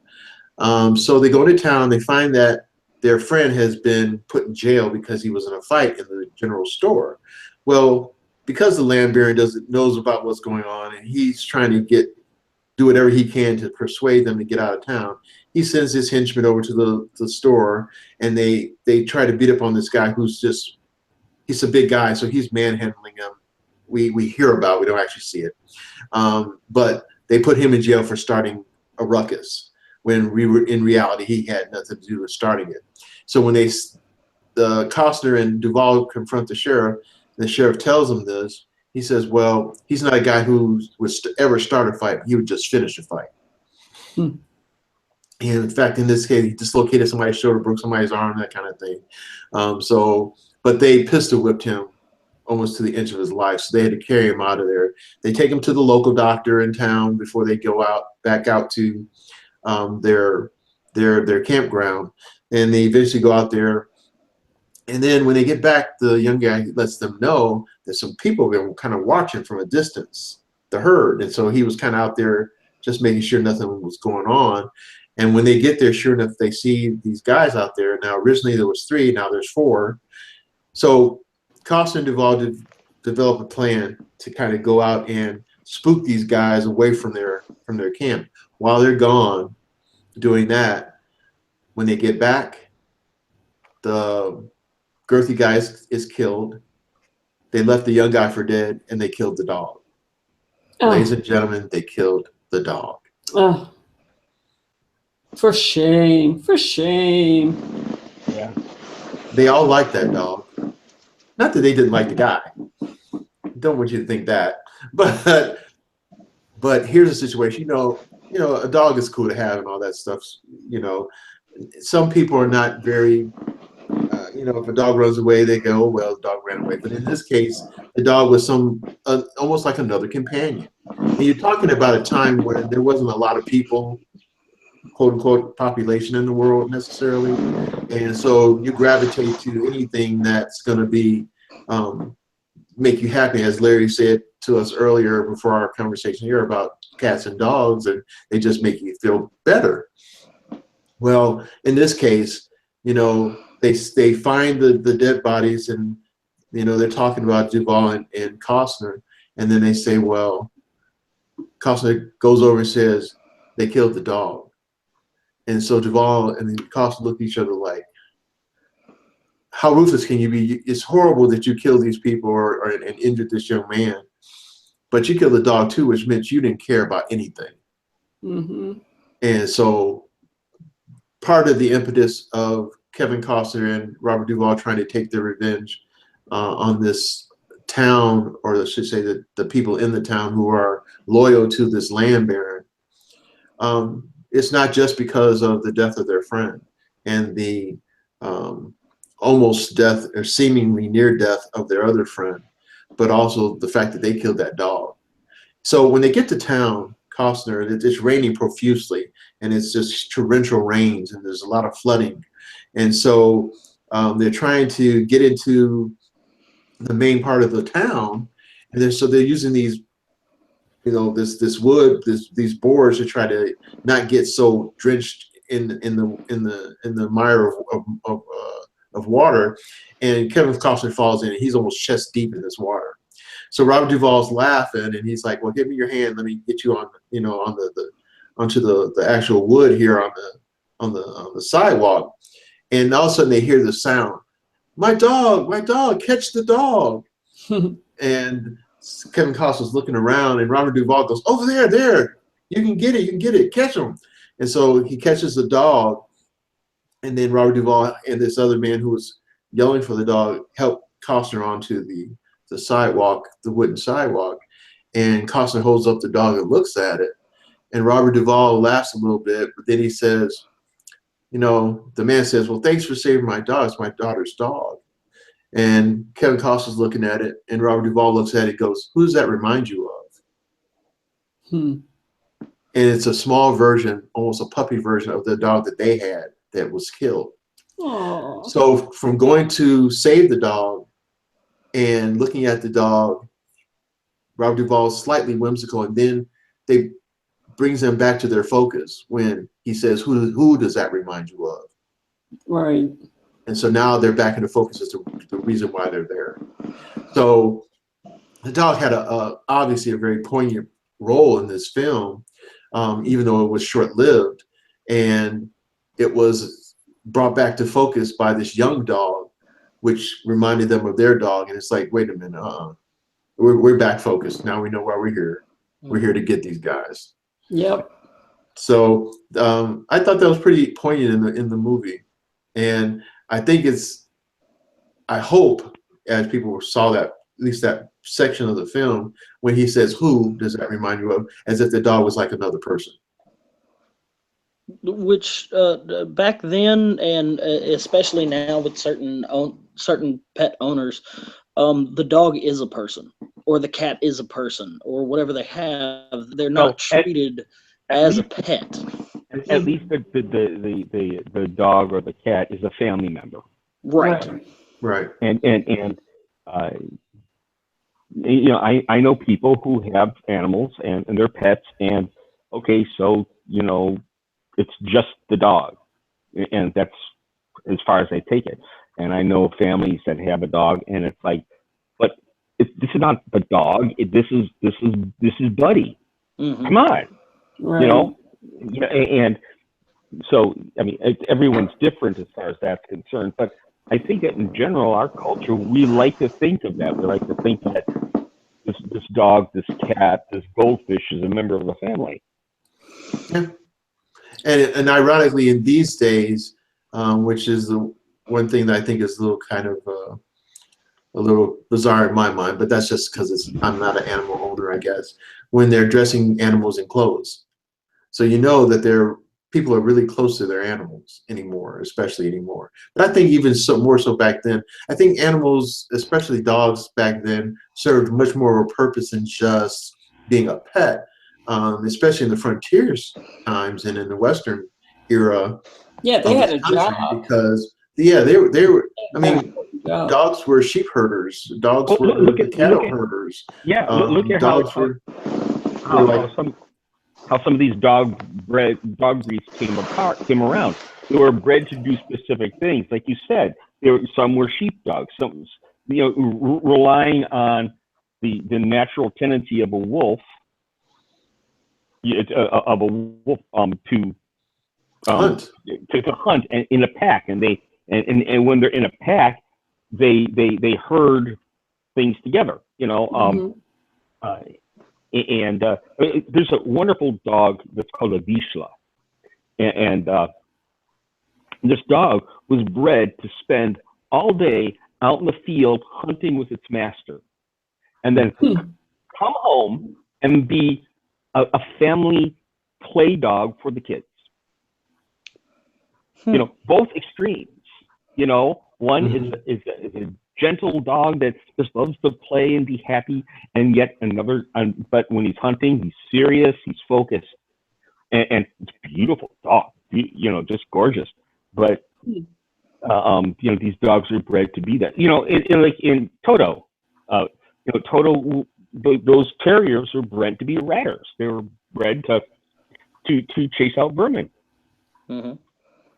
So they go to town. They find that their friend has been put in jail because he was in a fight in the general store. Well, because the land baron knows about what's going on, and he's trying to do whatever he can to persuade them to get out of town, he sends his henchmen over to the store, and they try to beat up on this guy he's a big guy, so he's manhandling him. We hear about it, we don't actually see it. But they put him in jail for starting a ruckus, when in reality he had nothing to do with starting it. So when the Costner and Duvall confront the sheriff tells him this, he says, well, he's not a guy who would ever start a fight. He would just finish a fight. And in fact, in this case, he dislocated somebody's shoulder, broke somebody's arm, that kind of thing. But they pistol whipped him almost to the edge of his life, so they had to carry him out of there. They take him to the local doctor in town before they go back out to their campground, and they eventually go out there. And then when they get back, the young guy lets them know that some people have been kind of watching from a distance, the herd. And so he was kind of out there just making sure nothing was going on. And when they get there, sure enough, they see these guys out there. Now, originally there was 3, now there's 4. So Costner and Duvall develop a plan to kind of go out and spook these guys away from their camp. While they're gone doing that, when they get back, the girthy guy is killed. They left the young guy for dead, and they killed the dog. Ladies and gentlemen, they killed the dog. Oh. For shame. For shame. Yeah. They all liked that dog. Not that they didn't like the guy. Don't want you to think that. But here's the situation. A dog is cool to have and all that stuff. Some people are not very you know, if a dog runs away, they go, oh, well, the dog ran away. But in this case, the dog was almost like another companion. And you're talking about a time when there wasn't a lot of people, quote unquote, population in the world necessarily. And so you gravitate to anything that's going to be make you happy, as Larry said to us earlier before our conversation here about cats and dogs, and they just make you feel better. Well, in this case, you know, they find the dead bodies, and you know, they're talking about Duvall and Costner, and then they say, well, Costner goes over and says they killed the dog. And so Duvall and Costner look at each other like, how ruthless can you be? It's horrible that you killed these people and injured this young man, but you killed the dog too, which meant you didn't care about anything. Mm-hmm. And so part of the impetus of Kevin Costner and Robert Duvall trying to take their revenge on this town, or I should say the people in the town who are loyal to this land baron, it's not just because of the death of their friend and the almost death or seemingly near death of their other friend, but also the fact that they killed that dog. So when they get to town, Costner, it's raining profusely, and it's just torrential rains, and there's a lot of flooding. And so they're trying to get into the main part of the town, and so they're using these, you know, this wood, these boards to try to not get so drenched in the mire of water. And Kevin Costner falls in, and he's almost chest deep in this water. So Robert Duvall's laughing, and he's like, "Well, give me your hand. Let me get you on, you know, on onto the actual wood here on the sidewalk." And all of a sudden, they hear the sound, my dog, catch the dog!" And Kevin Costner's looking around, and Robert Duvall goes, "Over there, you can get it, catch him." And so he catches the dog, and then Robert Duvall and this other man who was yelling for the dog help Costner onto the sidewalk, the wooden sidewalk. And Costner holds up the dog and looks at it. And Robert Duvall laughs a little bit, but then he says, you know, the man says, "Well, thanks for saving my dog. It's my daughter's dog." And Kevin Costner's looking at it, and Robert Duvall looks at it and goes, "Who does that remind you of?" And it's a small version, almost a puppy version of the dog that they had that was killed. Aww. So from going to save the dog and looking at the dog, Robert Duvall's slightly whimsical, and then they brings them back to their focus when he says, who does that remind you of? Right. And so now they're back into focus as to the reason why they're there. So the dog had obviously a very poignant role in this film, even though it was short-lived, and it was brought back to focus by this young dog, which reminded them of their dog. And it's like, wait a minute, we're back focused. Now we know why we're here. We're here to get these guys. Yep. So I thought that was pretty poignant in the movie. And I think I hope, as people saw that, at least that section of the film, when he says, "Who does that remind you of?" as if the dog was like another person. Which back then, and especially now with certain pet owners, the dog is a person, or the cat is a person, or whatever they have. They're not treated as a pet. At least the dog or the cat is a family member. Right. Right. And you know, I know people who have animals and they're pets, and okay, so you know, it's just the dog, and that's as far as I take it. And I know families that have a dog, and it's like, but this is not the dog. This is Buddy. Mm-hmm. Come on, Right. you know. Yeah, and so I mean, everyone's different as far as that's concerned. But I think that in general, our culture, we like to think of that. We like to think that this dog, this cat, this goldfish is a member of the family. Yeah. And ironically, in these days, which is the one thing that I think is a little kind of a little bizarre in my mind, but that's just because I'm not an animal owner, I guess, when they're dressing animals in clothes. So you know that they're people are really close to their animals anymore, especially anymore. But I think even more so back then, I think animals, especially dogs back then, served much more of a purpose than just being a pet, especially in the frontiers times and in the Western era Yeah, they of had this a country, job. because yeah, they were. I mean, Job. dogs were sheep herders. Dogs Well, were the cattle herders. yeah, look at Dogs were like how some of these dog breeds came around. They were bred to do specific things, like you said. Some were sheepdogs, some relying on the natural tendency of a wolf, to hunt. to hunt in a pack, and when they're in a pack, they herd things together. There's a wonderful dog that's called a Vizsla, and this dog was bred to spend all day out in the field hunting with its master, and then come home and be a family play dog for the kids. Both extremes. One is a gentle dog that just loves to play and be happy, and yet another. But when he's hunting, he's serious, he's focused, and it's a beautiful dog. Just gorgeous. But these dogs are bred to be that. In Toto, Toto, those terriers were bred to be ratters. They were bred to chase out vermin. Mm-hmm.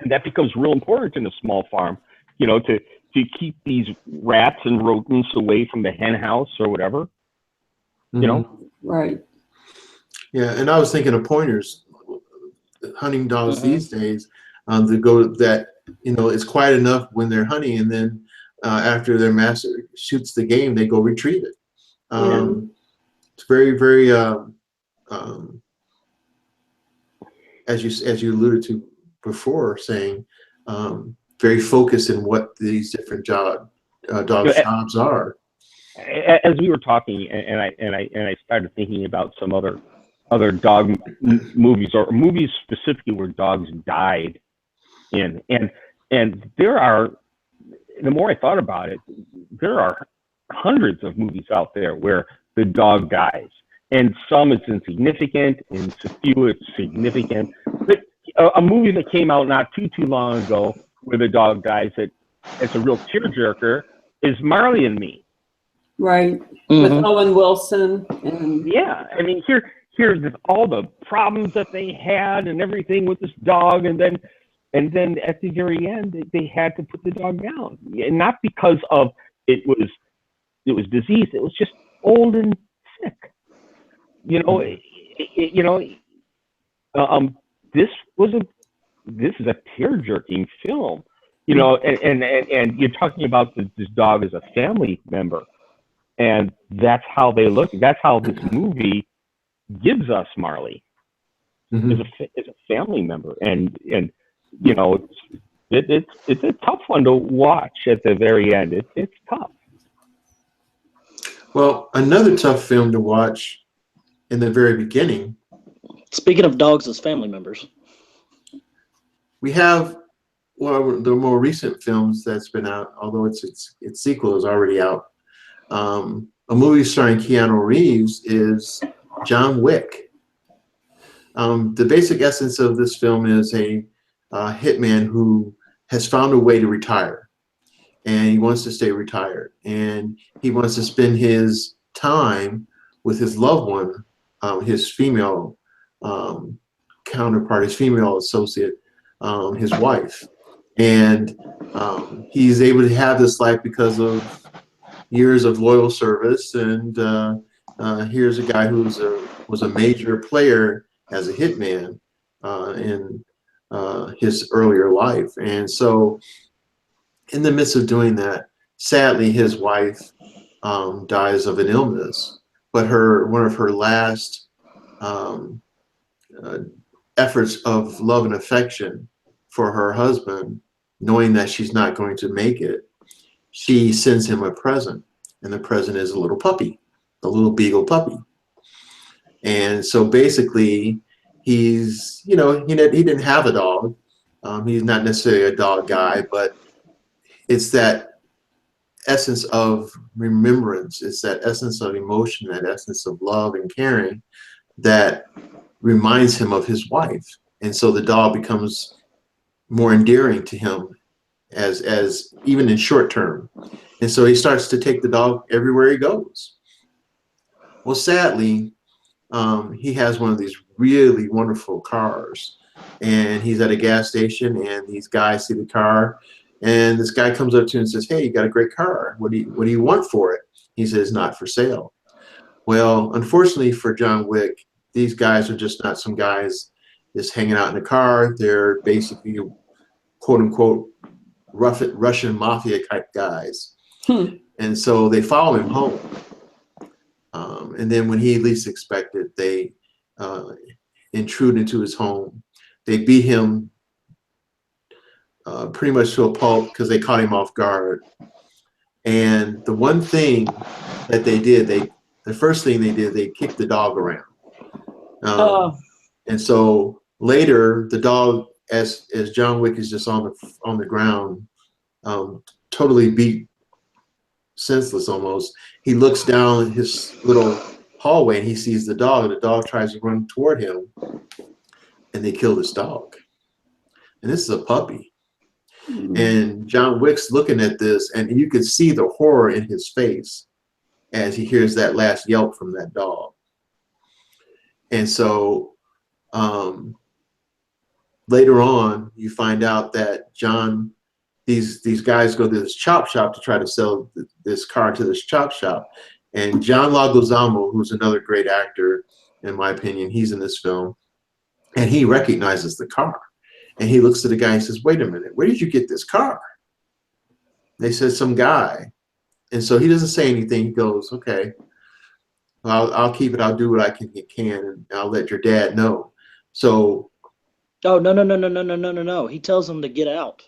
And that becomes real important in a small farm, to keep these rats and rodents away from the hen house or whatever, Right. Yeah, and I was thinking of pointers, hunting dogs these days, to go that, it's quiet enough when they're hunting, and then after their master shoots the game, they go retrieve it. It's very, very, as you alluded to before, saying, very focused in what these different dogs' jobs are. As we were talking, and I started thinking about some other dog movies, or movies specifically where dogs died in, and there are, the more I thought about it, there are hundreds of movies out there where the dog dies, and some it's insignificant, and a few it's significant. But a movie that came out not too long ago where the dog dies, it's a real tearjerker, is Marley and Me. Right. With Owen Wilson. And yeah, I mean, here's all the problems that they had and everything with this dog, and then at the very end they had to put the dog down, and not because of it was diseased. It was just old and sick. This is a tear-jerking film, and you're talking about this dog as a family member, and that's how they look. That's how this movie gives us Marley as a family member, and it's a tough one to watch at the very end. It's tough. Well, another tough film to watch in the very beginning. Speaking of dogs as family members, we have the more recent films that's been out, although its sequel is already out. A movie starring Keanu Reeves is John Wick. The basic essence of this film is a hitman who has found a way to retire, and he wants to stay retired, and he wants to spend his time with his loved one, his female counterpart, his female associate, his wife. And he's able to have this life because of years of loyal service. And here's a guy who was a major player as a hitman in his earlier life. And so in the midst of doing that, sadly, his wife dies of an illness. But one of her last efforts of love and affection for her husband, knowing that she's not going to make it, she sends him a present, and the present is a little puppy, a little beagle puppy. And so basically, he's, he didn't have a dog. He's not necessarily a dog guy, but it's that essence of remembrance. It's that essence of emotion, that essence of love and caring that reminds him of his wife. And so the dog becomes more endearing to him as even in short term. And so he starts to take the dog everywhere he goes. Well, sadly, he has one of these really wonderful cars, and he's at a gas station, and these guys see the car, and this guy comes up to him and says, "Hey, you got a great car. What do you want for it?" He says, "Not for sale." Well, unfortunately for John Wick, these guys are just not some guys just hanging out in the car. They're basically, quote unquote, Russian mafia type guys. And so they follow him home. And then when he least expected, they intrude into his home. They beat him pretty much to a pulp because they caught him off guard. And the one thing that they did, the first thing they did, they kicked the dog around. And so later, the dog, as John Wick is just on the ground, totally beat, senseless almost, he looks down his little hallway and he sees the dog, and the dog tries to run toward him, and they kill this dog. And this is a puppy. And John Wick's looking at this, and you can see the horror in his face as he hears that last yelp from that dog. And so later on, you find out that these guys go to this chop shop to try to sell this car to this chop shop. And John Leguizamo, who's another great actor, in my opinion, he's in this film, and he recognizes the car. And he looks at the guy and says, "Wait a minute, where did you get this car?" They said, "Some guy." And so he doesn't say anything. He goes, "Okay, well, I'll keep it. I'll do what I can, and I'll let your dad know." So. Oh, no. He tells him to get out.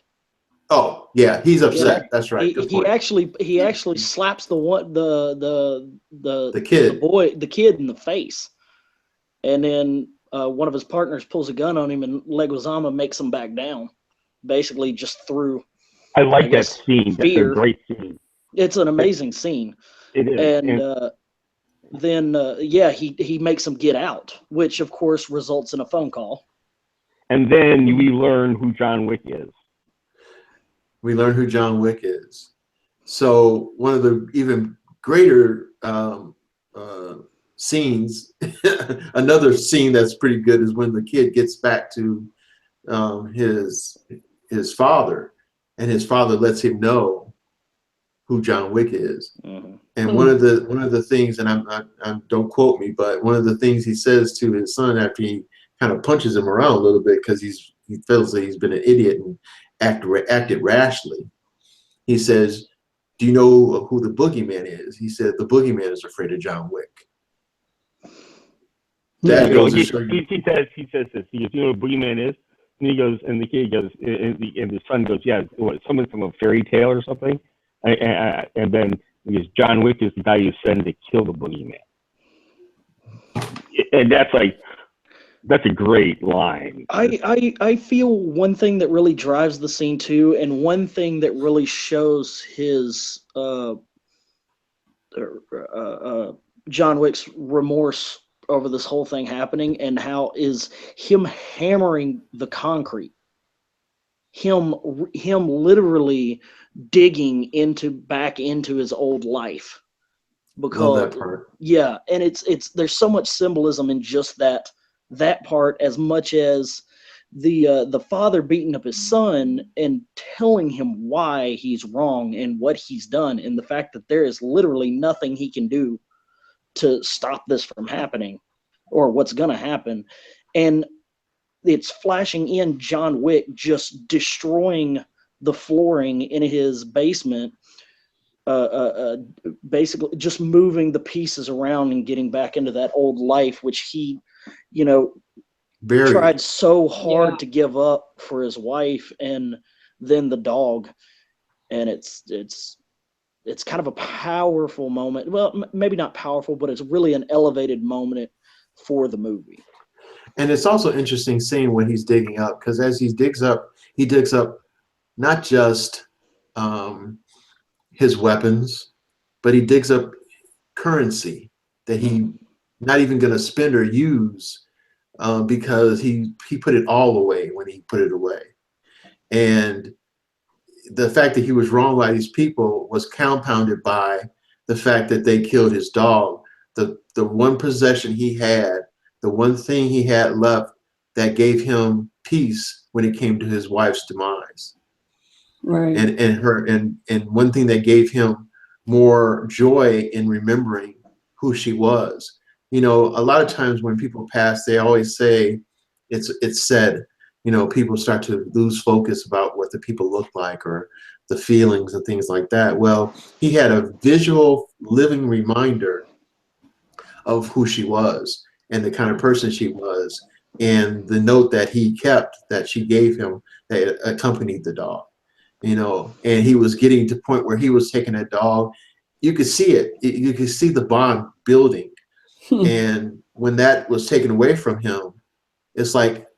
Oh, yeah, he's upset. Yeah. That's right. He actually slaps the kid, the kid in the face. And then one of his partners pulls a gun on him, and Leguizamo makes him back down, basically just through. I like that scene. Fear. That's a great scene. It's an amazing scene. It is. And then he makes him get out, which of course results in a phone call. And then we learn who John Wick is. We learn who John Wick is. So one of the even greater scenes, another scene that's pretty good, is when the kid gets back to his father, and his father lets him know who John Wick is. Mm-hmm. And one of the things, and I'm don't quote me, but one of the things he says to his son after he kind of punches him around a little bit because he feels that he's been an idiot and acted rashly. He says, "Do you know who the boogeyman is?" He said, "The boogeyman is afraid of John Wick." That goes he says this. He goes, "You know what a boogeyman is?" And he goes, and the kid goes, and the son goes, "Yeah, what, someone from a fairy tale or something?" And then he goes, "John Wick is the guy you send to kill the boogeyman." And that's a great line. I feel one thing that really drives the scene too, and one thing that really shows his John Wick's remorse over this whole thing happening, and how is him hammering the concrete, him literally digging back into his old life. Because love that part. Yeah, and it's there's so much symbolism in just that part, as much as the father beating up his son and telling him why he's wrong and what he's done, and the fact that there is literally nothing he can do to stop this from happening or what's going to happen. And it's flashing in John Wick just destroying the flooring in his basement, basically just moving the pieces around and getting back into that old life, which he, tried so hard to give up for his wife and then the dog. And it's kind of a powerful moment. Well, maybe not powerful, but it's really an elevated moment for the movie. And it's also interesting seeing what he's digging up, because as he digs up not just his weapons, but he digs up currency that he not even going to spend or use, because he put it all away when he put it away. And the fact that he was wronged by these people was compounded by the fact that they killed his dog. The one possession he had, the one thing he had left that gave him peace when it came to his wife's demise. Right. And one thing that gave him more joy in remembering who she was. You know, a lot of times when people pass, they always say, it's said, you know, people start to lose focus about what the people look like or the feelings and things like that. Well, he had a visual living reminder of who she was and the kind of person she was, and the note that he kept that she gave him that accompanied the dog. You know, and he was getting to the point where he was taking that dog. You could see it. You could see the bond building. And when that was taken away from him, it's like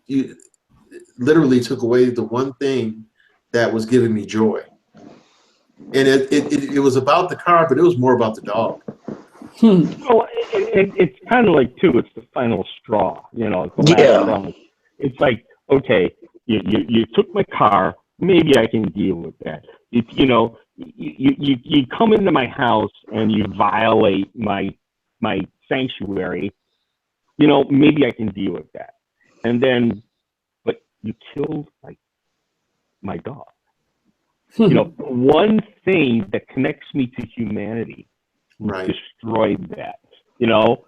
you literally took away the one thing that was giving me joy. And it was about the car, but it was more about the dog. Well, it's kind of like, too, it's the final straw, you know, it's the last straw. It's like, okay, you took my car, maybe I can deal with that. If, you know, you come into my house and you violate my sanctuary, you know, maybe I can deal with that. And then, but you killed my dog. You know, one thing that connects me to humanity, Right. destroyed that. You know,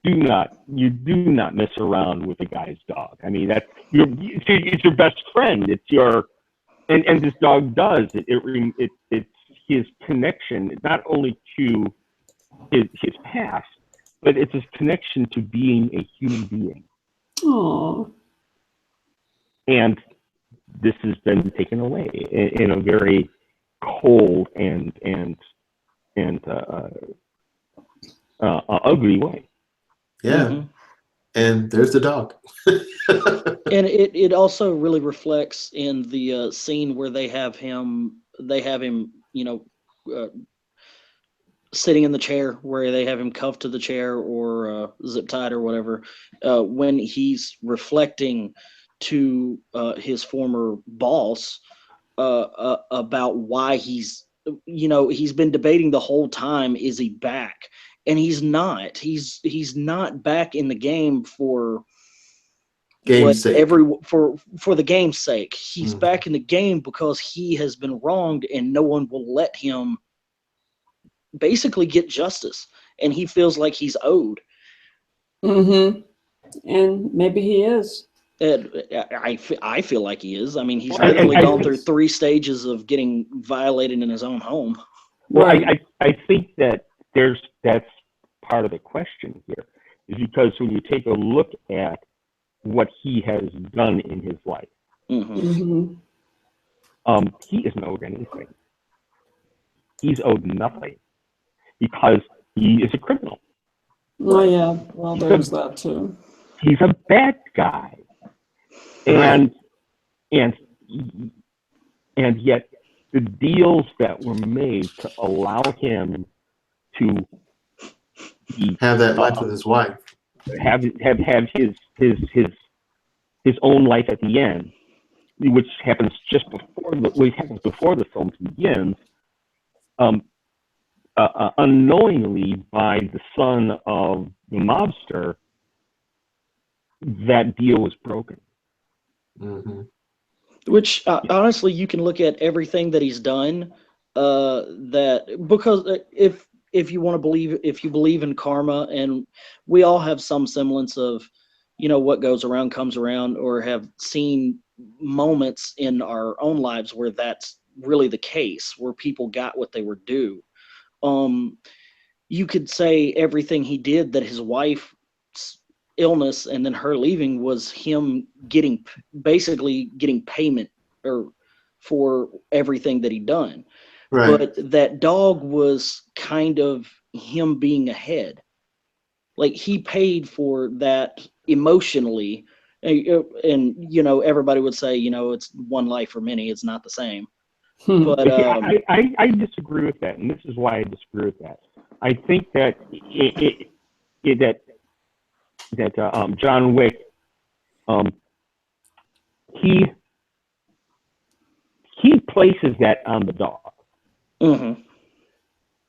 you do not mess around with a guy's dog. I mean, it's your best friend. It's your, and this dog does it's his connection, not only to his past, but it's his connection to being a human being. Oh. And this has been taken away in a very cold and ugly way. Yeah. Mm-hmm. And there's the dog. And it also really reflects in the scene where they have him, you know, sitting in the chair, where they have him cuffed to the chair or zip tied or whatever, when he's reflecting to his former boss about why he's, you know, he's been debating the whole time, is he back? And he's not. He's not back in the game for game's sake. For the game's sake. He's back in the game because he has been wronged and no one will let him basically get justice, and he feels like he's owed. And maybe he is. I feel like he is. I mean, he's literally gone through 3 stages of getting violated in his own home. Well, I think that that's part of the question here, is because when you take a look at what he has done in his life, he isn't owed anything. He's owed nothing because he is a criminal. Oh yeah, well, there's that too. He's a bad guy, and yet the deals that were made to allow him to have that life with his wife, have his own life at the end, which happens just before the film begins, unknowingly by the son of the mobster, that deal was broken. Which honestly, you can look at everything that he's done. Because if you want to believe, if you believe in karma, and we all have some semblance of, you know, what goes around comes around, or have seen moments in our own lives where that's really the case, where people got what they were due. You could say everything he did, that his wife's illness and then her leaving was him basically getting payment or for everything that he'd done. Right. But that dog was kind of him being ahead. Like, he paid for that emotionally, and you know, everybody would say, you know, it's one life for many. It's not the same. But I disagree with that, and this is why I disagree with that. I think that John Wick, he places that on the dog, mm-hmm.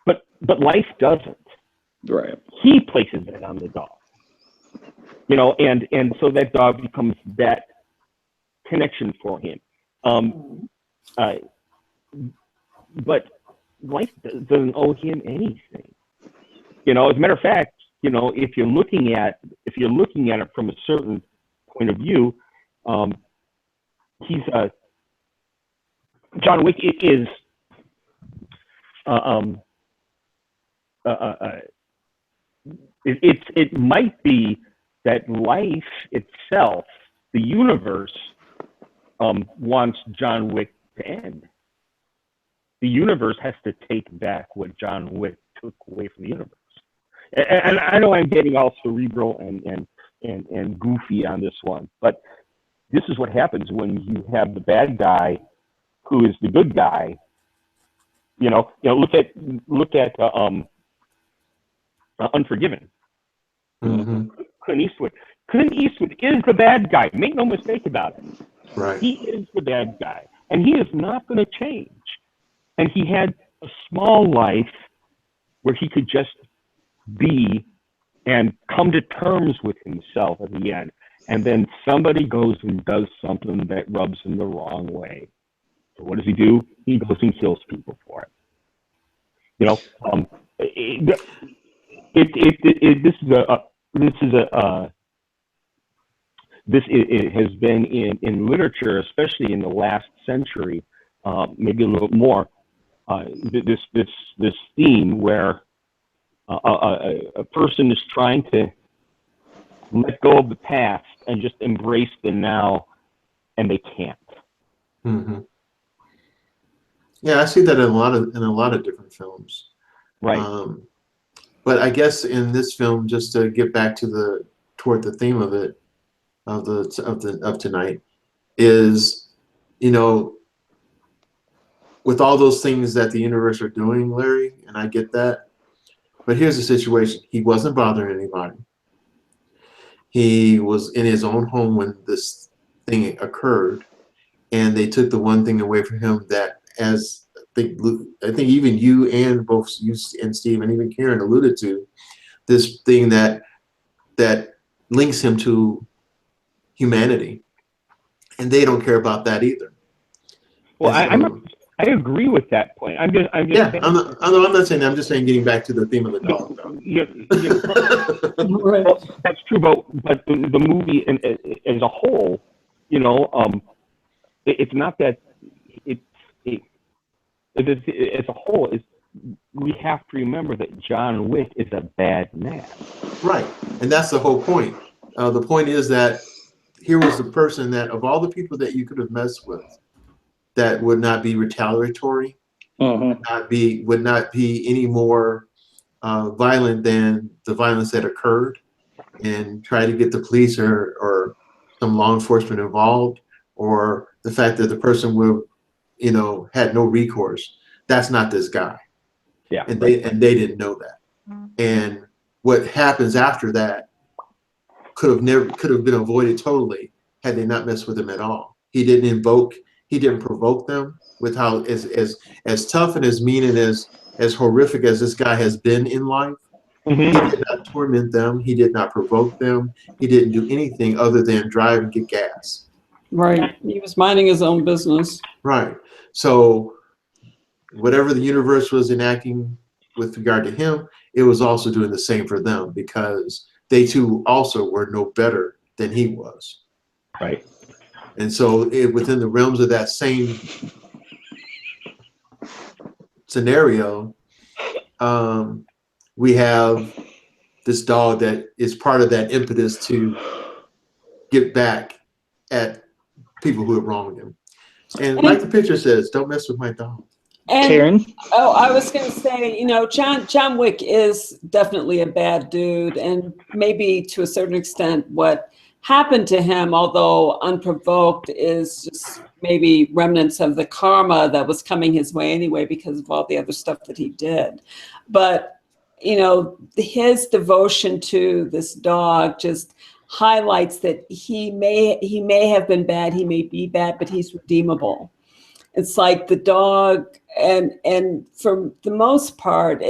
but life doesn't. Right. He places it on the dog, you know, and so that dog becomes that connection for him. But life doesn't owe him anything. You know, as a matter of fact, you know, if you're looking at it from a certain point of view, he's John Wick is it might be that life itself, the universe, wants John Wick to end. The universe has to take back what John Wick took away from the universe. And I know I'm getting all cerebral and goofy on this one, but this is what happens when you have the bad guy who is the good guy. You know, look at Unforgiven. Mm-hmm. Clint Eastwood. Clint Eastwood is the bad guy. Make no mistake about it. Right. He is the bad guy, and he is not going to change. And he had a small life where he could just be and come to terms with himself at the end. And then somebody goes and does something that rubs him the wrong way. So what does he do? He goes and kills people for it. You know, it has been in literature, especially in the last century, maybe a little more. This theme where a person is trying to let go of the past and just embrace the now, and they can't. Mm-hmm. Yeah, I see that in a lot of different films. Right. But I guess in this film, just to get back to toward the theme of it, of tonight, is, you know, with all those things that the universe are doing, Larry, and I get that. But here's the situation: he wasn't bothering anybody. He was in his own home when this thing occurred, and they took the one thing away from him that, as I think even you and both you and Steve and even Karen alluded to, this thing that links him to humanity, and they don't care about that either. Well, I agree with that point. I'm just yeah. saying, I'm not saying that. I'm just saying, getting back to the theme of the dog. Right. Well, that's true, but the movie as a whole, you know, it's not that it as a whole is. We have to remember that John Wick is a bad man. Right, and that's the whole point. The point is that here was the person that, of all the people that you could have messed with, that would not be retaliatory, would not be any more violent than the violence that occurred, and try to get the police or some law enforcement involved, or the fact that the person would, you know, had no recourse. That's not this guy. Yeah. And they didn't know that. And what happens after that could have been avoided totally had they not messed with him at all. He didn't provoke them with how as tough and as mean and as horrific as this guy has been in life. Mm-hmm. He did not torment them. He did not provoke them. He didn't do anything other than drive and get gas. Right. He was minding his own business. Right. So whatever the universe was enacting with regard to him, it was also doing the same for them, because they too also were no better than he was. Right. And so within the realms of that same scenario, we have this dog that is part of that impetus to get back at people who have wronged him. And like the picture says, don't mess with my dog. And Karen? oh, I was going to say, John Wick is definitely a bad dude, and maybe to a certain extent, what happened to him, although unprovoked, is just maybe remnants of the karma that was coming his way anyway because of all the other stuff that he did. But his devotion to this dog just highlights that he may have been bad, he may be bad, but he's redeemable. It's like the dog, and for the most part,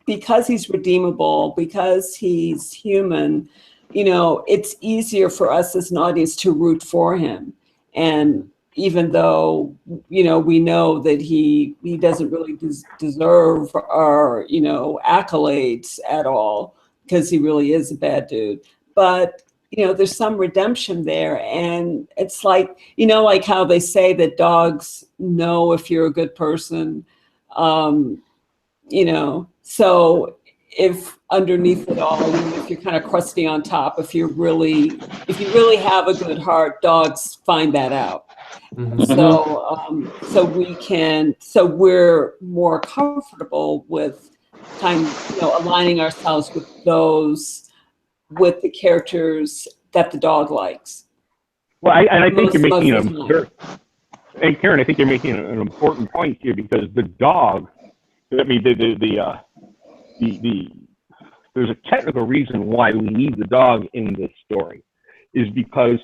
because he's redeemable, because he's human, it's easier for us as an audience to root for him. And even though, we know that he doesn't really deserve our, accolades at all, because he really is a bad dude. But there's some redemption there. And it's like, like how they say that dogs know if you're a good person, so if underneath it all, if you're kind of crusty on top, if you really have a good heart, dogs find that out. Mm-hmm. So we're more comfortable with aligning ourselves with the characters that the dog likes. Well, I think you're making and Karen, I think you're making an important point here, because the dog, I mean, there's a technical reason why we need the dog in this story, is because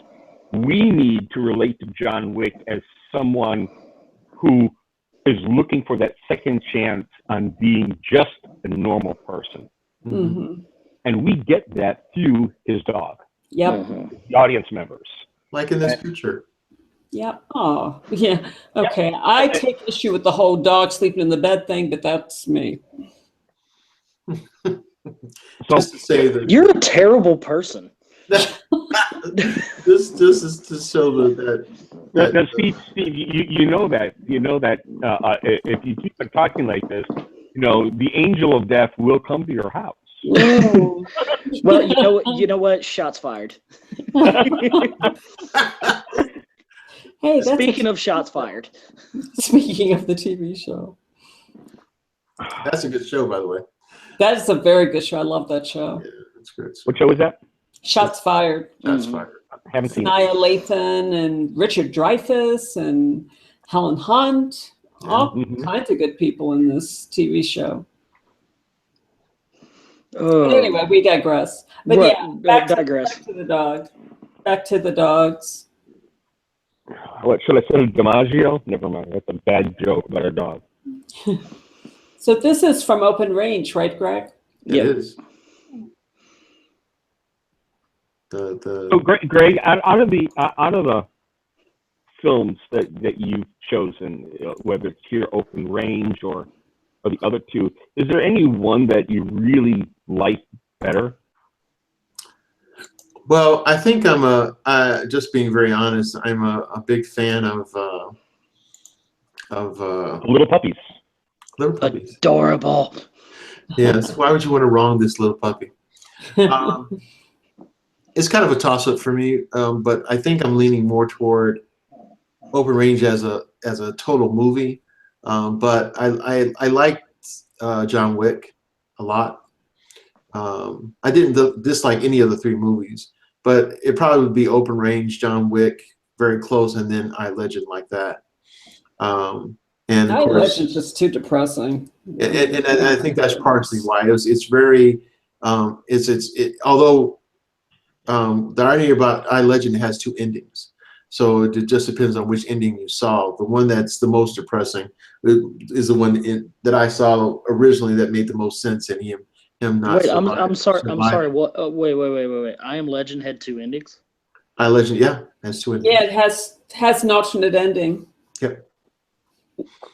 we need to relate to John Wick as someone who is looking for that second chance on being just a normal person. Mm-hmm. And we get that through his dog. Yep. Mm-hmm. The audience members. Like in this picture. Yep. Oh, yeah. Okay. Yep. I take issue with the whole dog sleeping in the bed thing, but that's me. Just to say that you're a terrible person. This is to show that Steve, you know that if you keep talking like this, the angel of death will come to your house. Well, you know what? Shots fired. Hey, speaking of shots fired. Speaking of the TV show. That's a good show, by the way. That is a very good show. I love that show. Yeah, that's good. What show is that? Shots Fired. Shots Fired. I haven't seen Nia Lathan and Richard Dreyfuss and Helen Hunt. All kinds of good people in this TV show. But anyway, we digress. But back to the dog. Back to the dogs. What should I say? DiMaggio? Never mind. That's a bad joke about a dog. So this is from Open Range, right, Greg? It is. So Greg, out of the films that you've chosen, whether it's here, Open Range, or the other two, is there any one that you really like better? Well, I think just being very honest, I'm a big fan of Little Puppies. Little Puppies. Adorable. Yes. Why would you want to wrong this little puppy? It's kind of a toss-up for me, but I think I'm leaning more toward Open Range as a total movie. But I liked John Wick a lot. I didn't dislike any of the three movies, but it probably would be Open Range, John Wick, very close, and then I Legend like that. And I Legend's just too depressing. And I think that's partially why it's very although the irony about I Legend has two endings, so it just depends on which ending you saw. The one that's the most depressing is the one that I saw originally that made the most sense in him not. Wait, I'm sorry. I'm sorry. What? Wait. I Am Legend had two endings. I Legend, has two endings. Yeah, it has an alternate ending. Yep.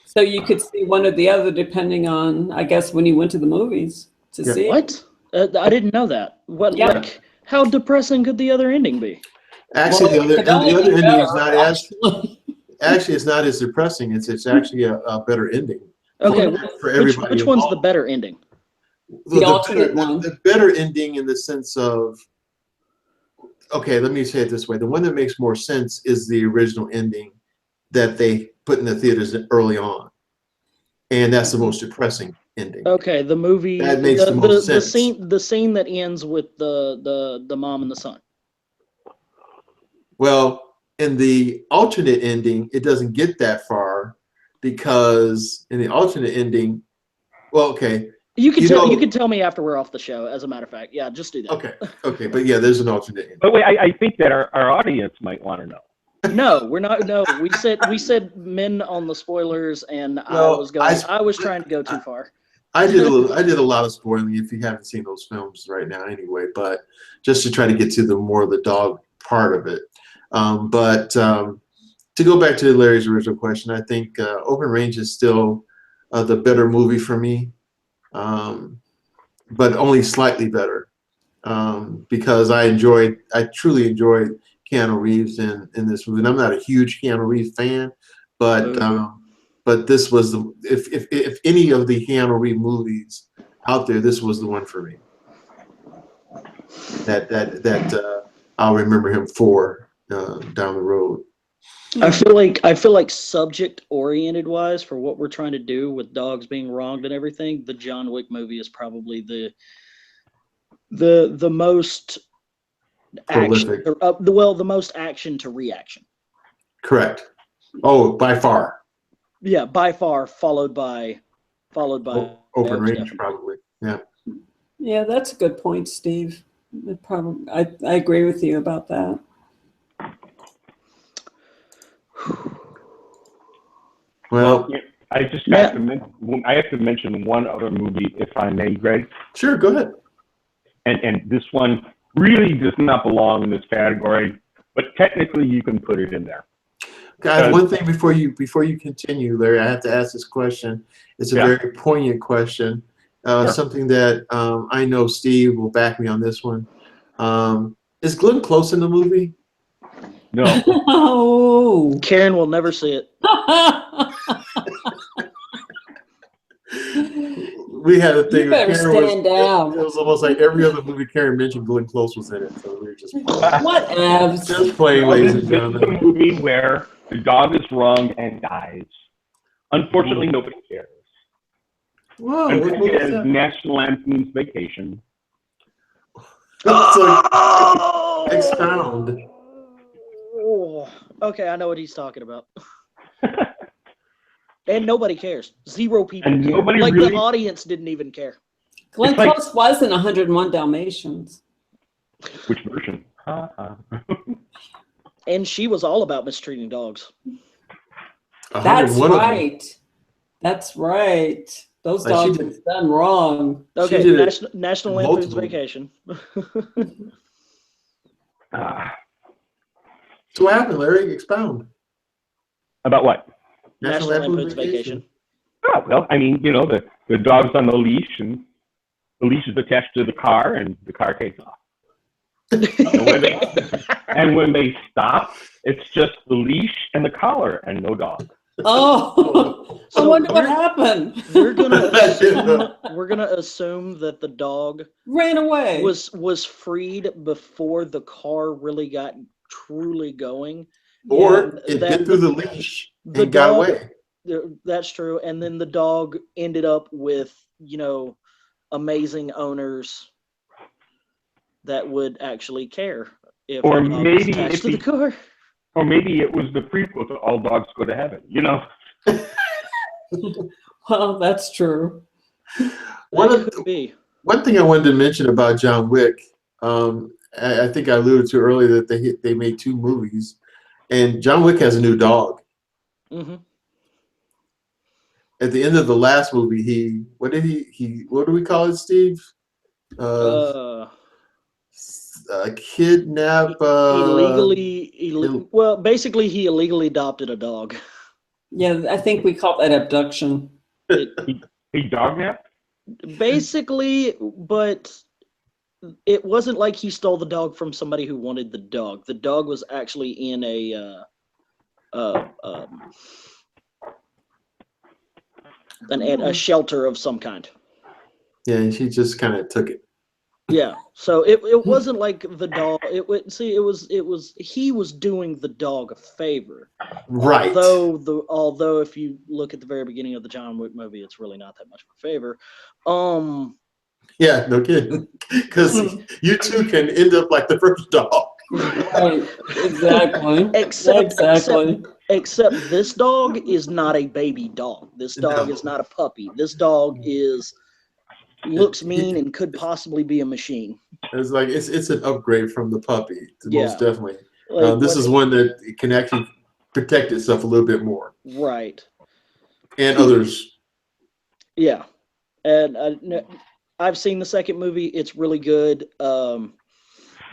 So you could see one or the other depending on, I guess, when you went to the movies to see it. What? I didn't know that. What? Yeah. Like, how depressing could the other ending be? Actually, the other ending is not actually it's not as depressing. It's actually a better ending. Okay, for everybody. Which one's the better ending? The alternate one. The better ending in the sense of, okay, let me say it this way. The one that makes more sense is the original ending that they put in the theaters early on. and that's the most depressing ending. Okay, the movie That makes the most sense. the scene that ends with the mom and the son. Well, in the alternate ending, it doesn't get that far because in the alternate ending, well, okay. You can tell me after we're off the show, as a matter of fact. Yeah, just do that. Okay, but yeah, there's an alternate ending. But wait, I think that our audience might want to know. No, we're not. No, we said men on the spoilers, and I was trying to go too far. I did a lot of spoiling if you haven't seen those films right now anyway, but just to try to get to the more of the dog part of it. But to go back to Larry's original question, I think Open Range is still the better movie for me, but only slightly better because I truly enjoyed Keanu Reeves in this movie. And I'm not a huge Keanu Reeves fan, but this was if any of the Keanu Reeves movies out there, this was the one for me. That I'll remember him for down the road. I feel like subject oriented wise for what we're trying to do with dogs being wronged and everything, the John Wick movie is probably the most prolific. The most action to reaction. Correct. Oh, by far. Yeah, by far, followed by Open Range, definitely. Probably. Yeah. Yeah, that's a good point, Steve. I agree with you about that. Well, I just have to mention one other movie, if I may, Greg. Sure, go ahead. And this one really does not belong in this category, but technically you can put it in there. Guys, one thing before you continue, Larry, I have to ask this question. It's a very poignant question. Something that I know Steve will back me on this one. Is Glenn Close in the movie? No. Oh. Karen will never see it. We had a thing. You better stand down. It was almost like every other movie Karen mentioned, Glenn Close was in it. So we were just what abs? Just playing, ladies and gentlemen. This is a movie where the dog is wronged and dies. Unfortunately, nobody cares. Whoa! It is National Lampoon's Vacation. Expound. Oh, okay, I know what he's talking about. And nobody cares. Zero people and care. Nobody like really... the audience didn't even care. Glenn Close was in 101 Dalmatians. Which version? And she was all about mistreating dogs. That's right. That's right. Those dogs have done wrong. Okay, National Lampoon's Vacation. So what happened, Larry? Expound. About what? National Lampoon's Vacation. Oh, well, I mean, you know, the dog's on the leash, and the leash is attached to the car, and the car takes off. And when they stop, it's just the leash and the collar and no dog. Oh, I wonder what happened. We're gonna assume that the dog ran away. Was freed before the car really got truly going, or it bit through the leash and got away. That's true. And then the dog ended up with, you know, amazing owners that would actually care if or the dog maybe was attached to the car. Or maybe it was the prequel to All Dogs Go to Heaven, you know? Well, that's true. One thing I wanted to mention about John Wick, I think I alluded to earlier that they made 2 movies, and John Wick has a new dog. Mm-hmm. At the end of the last movie, what do we call it, Steve? Kidnap. Well, basically, he illegally adopted a dog. Yeah, I think we call that abduction. He dog nap? Basically, but it wasn't like he stole the dog from somebody who wanted the dog. The dog was actually in a shelter of some kind. Yeah, and she just kind of took it. Yeah. So it wasn't like the dog. He was doing the dog a favor. Right. Although if you look at the very beginning of the John Wick movie, it's really not that much of a favor. Yeah, no kidding. Because you too can end up like the first dog. Right. Exactly. Except this dog is not a baby dog. This dog is not a puppy. This dog looks mean and could possibly be a machine. It's like it's an upgrade from the puppy, most definitely. Like, this is one that can actually protect itself a little bit more. Right. And others. Yeah. And I've seen the second movie. It's really good.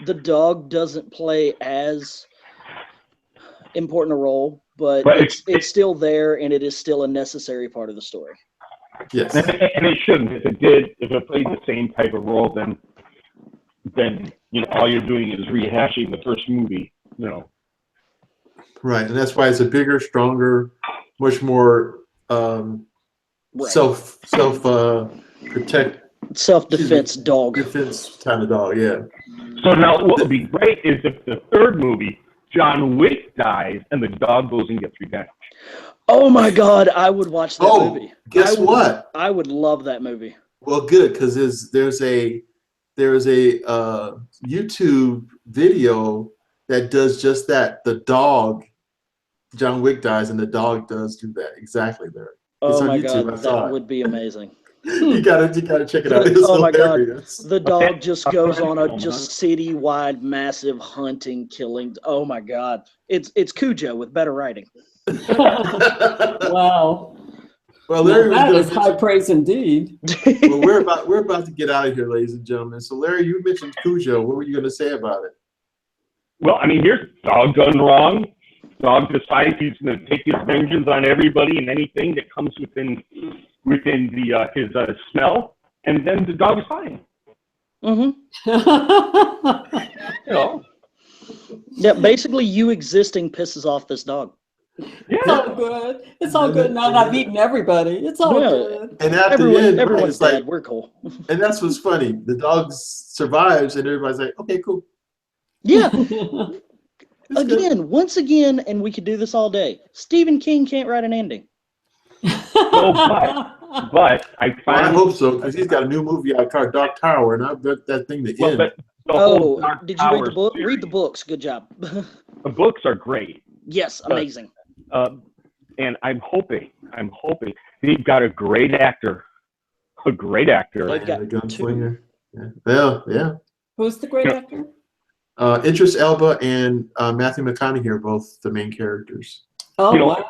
The dog doesn't play as important a role, but it's still there, and it is still a necessary part of the story. Yes. And it shouldn't. If it played the same type of role, then all you're doing is rehashing the first movie. Right, and that's why it's a bigger, stronger, much more self-defense dog. Defense kind of dog, yeah. So now what would be great is if the third movie, John Wick dies and the dog goes and gets revenge. Oh my God, I would watch that movie. Guess what? I would love that movie. Well, good, because there's a YouTube video that does just that. The dog, John Wick dies, and the dog does do that exactly there. Oh my God, that would be amazing. You gotta check it out. It's hilarious. God, the dog just goes on a citywide massive hunting, killing. Oh my God, it's Cujo with better writing. Wow. Well, Larry, that is high praise indeed. Well, we're about to get out of here, ladies and gentlemen. So, Larry, you mentioned Cujo. What were you going to say about it? Well, I mean, here's dog done wrong. Dog decides he's going to take his vengeance on everybody and anything that comes within his smell, and then the dog is fine. Yeah, basically, you existing pisses off this dog. Yeah. It's all good. It's all good now that I've eaten everybody. It's all good. And at the end, everyone's like, we're cool. And that's what's funny. The dog survives, and everybody's like, okay, cool. Yeah. Once again, and we could do this all day. Stephen King can't write an ending. But I hope so, because he's got a new movie out called Dark Tower, and I bet that thing to end. Did you read the book? Read the books. Good job. The books are great. Yes, amazing. And I'm hoping they've got a great actor. They've got a gunslinger. Yeah. Who's the great actor? Idris Elba and Matthew McConaughey are both the main characters. Oh, wow.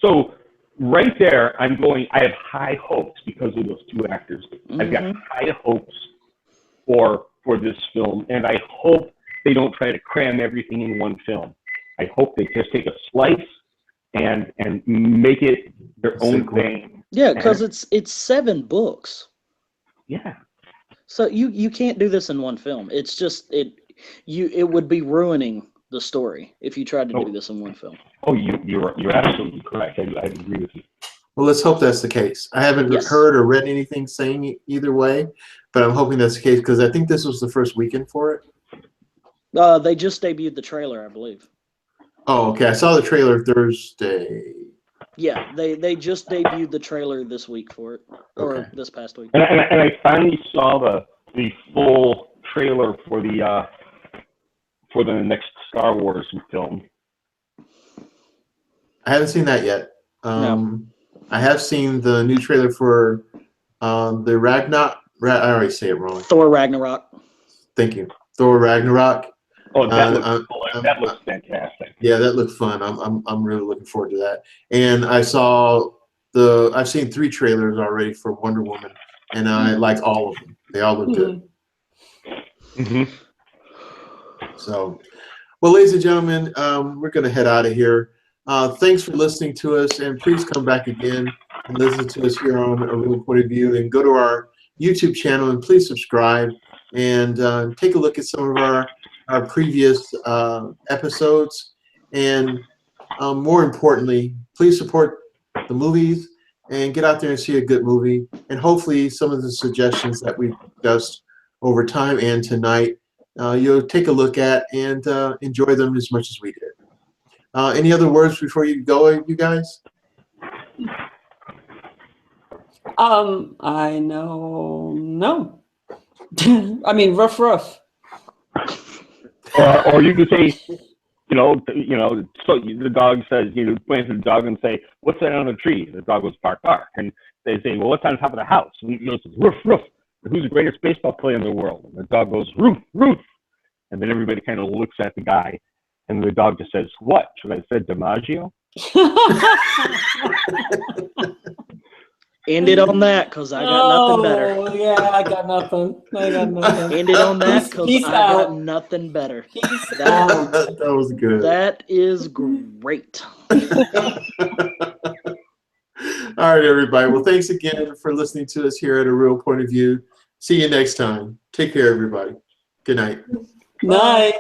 So right there, I have high hopes because of those two actors. I've got high hopes for this film, and I hope they don't try to cram everything in one film. I hope they just take a slice and make it their own thing. Yeah, because it's 7 books. Yeah. So you can't do this in one film. It's just it would be ruining the story if you tried to do this in one film. Oh, you're absolutely correct. I agree with you. Well, let's hope that's the case. I haven't heard or read anything saying either way, but I'm hoping that's the case because I think this was the first weekend for it. They just debuted the trailer, I believe. Oh, okay. I saw the trailer Thursday. Yeah, they just debuted the trailer this week for it, or this past week. And I finally saw the full trailer for the next Star Wars film. I haven't seen that yet. No. I have seen the new trailer for the Ragnarok. I already say it wrong. Thor Ragnarok. Thank you. Thor Ragnarok. Oh, that looks fantastic. Yeah, that looked fun. I'm really looking forward to that. And I've seen 3 trailers already for Wonder Woman, and I like all of them. They all look good. So, well, ladies and gentlemen, we're going to head out of here. Thanks for listening to us, and please come back again and listen to us here on A Real Point of View, and go to our YouTube channel and please subscribe and take a look at some of our previous episodes, and more importantly, please support the movies and get out there and see a good movie, and hopefully some of the suggestions that we've discussed over time and tonight, you'll take a look at and enjoy them as much as we did. Any other words before you go, you guys? I know, no. I mean, rough. Or you could say, so the dog says, point to the dog and say, what's that on the tree? The dog goes, bark, bark. And they say, well, what's on top of the house? And he goes, roof, roof. Who's the greatest baseball player in the world? And the dog goes, roof, roof. And then everybody kind of looks at the guy, and the dog just says, what? Should I have said DiMaggio? End it on that, because I got nothing better. Oh, yeah, I got nothing. End it on that, because I got nothing better. That was good. That is great. All right, everybody. Well, thanks again for listening to us here at A Real Point of View. See you next time. Take care, everybody. Good night. Night.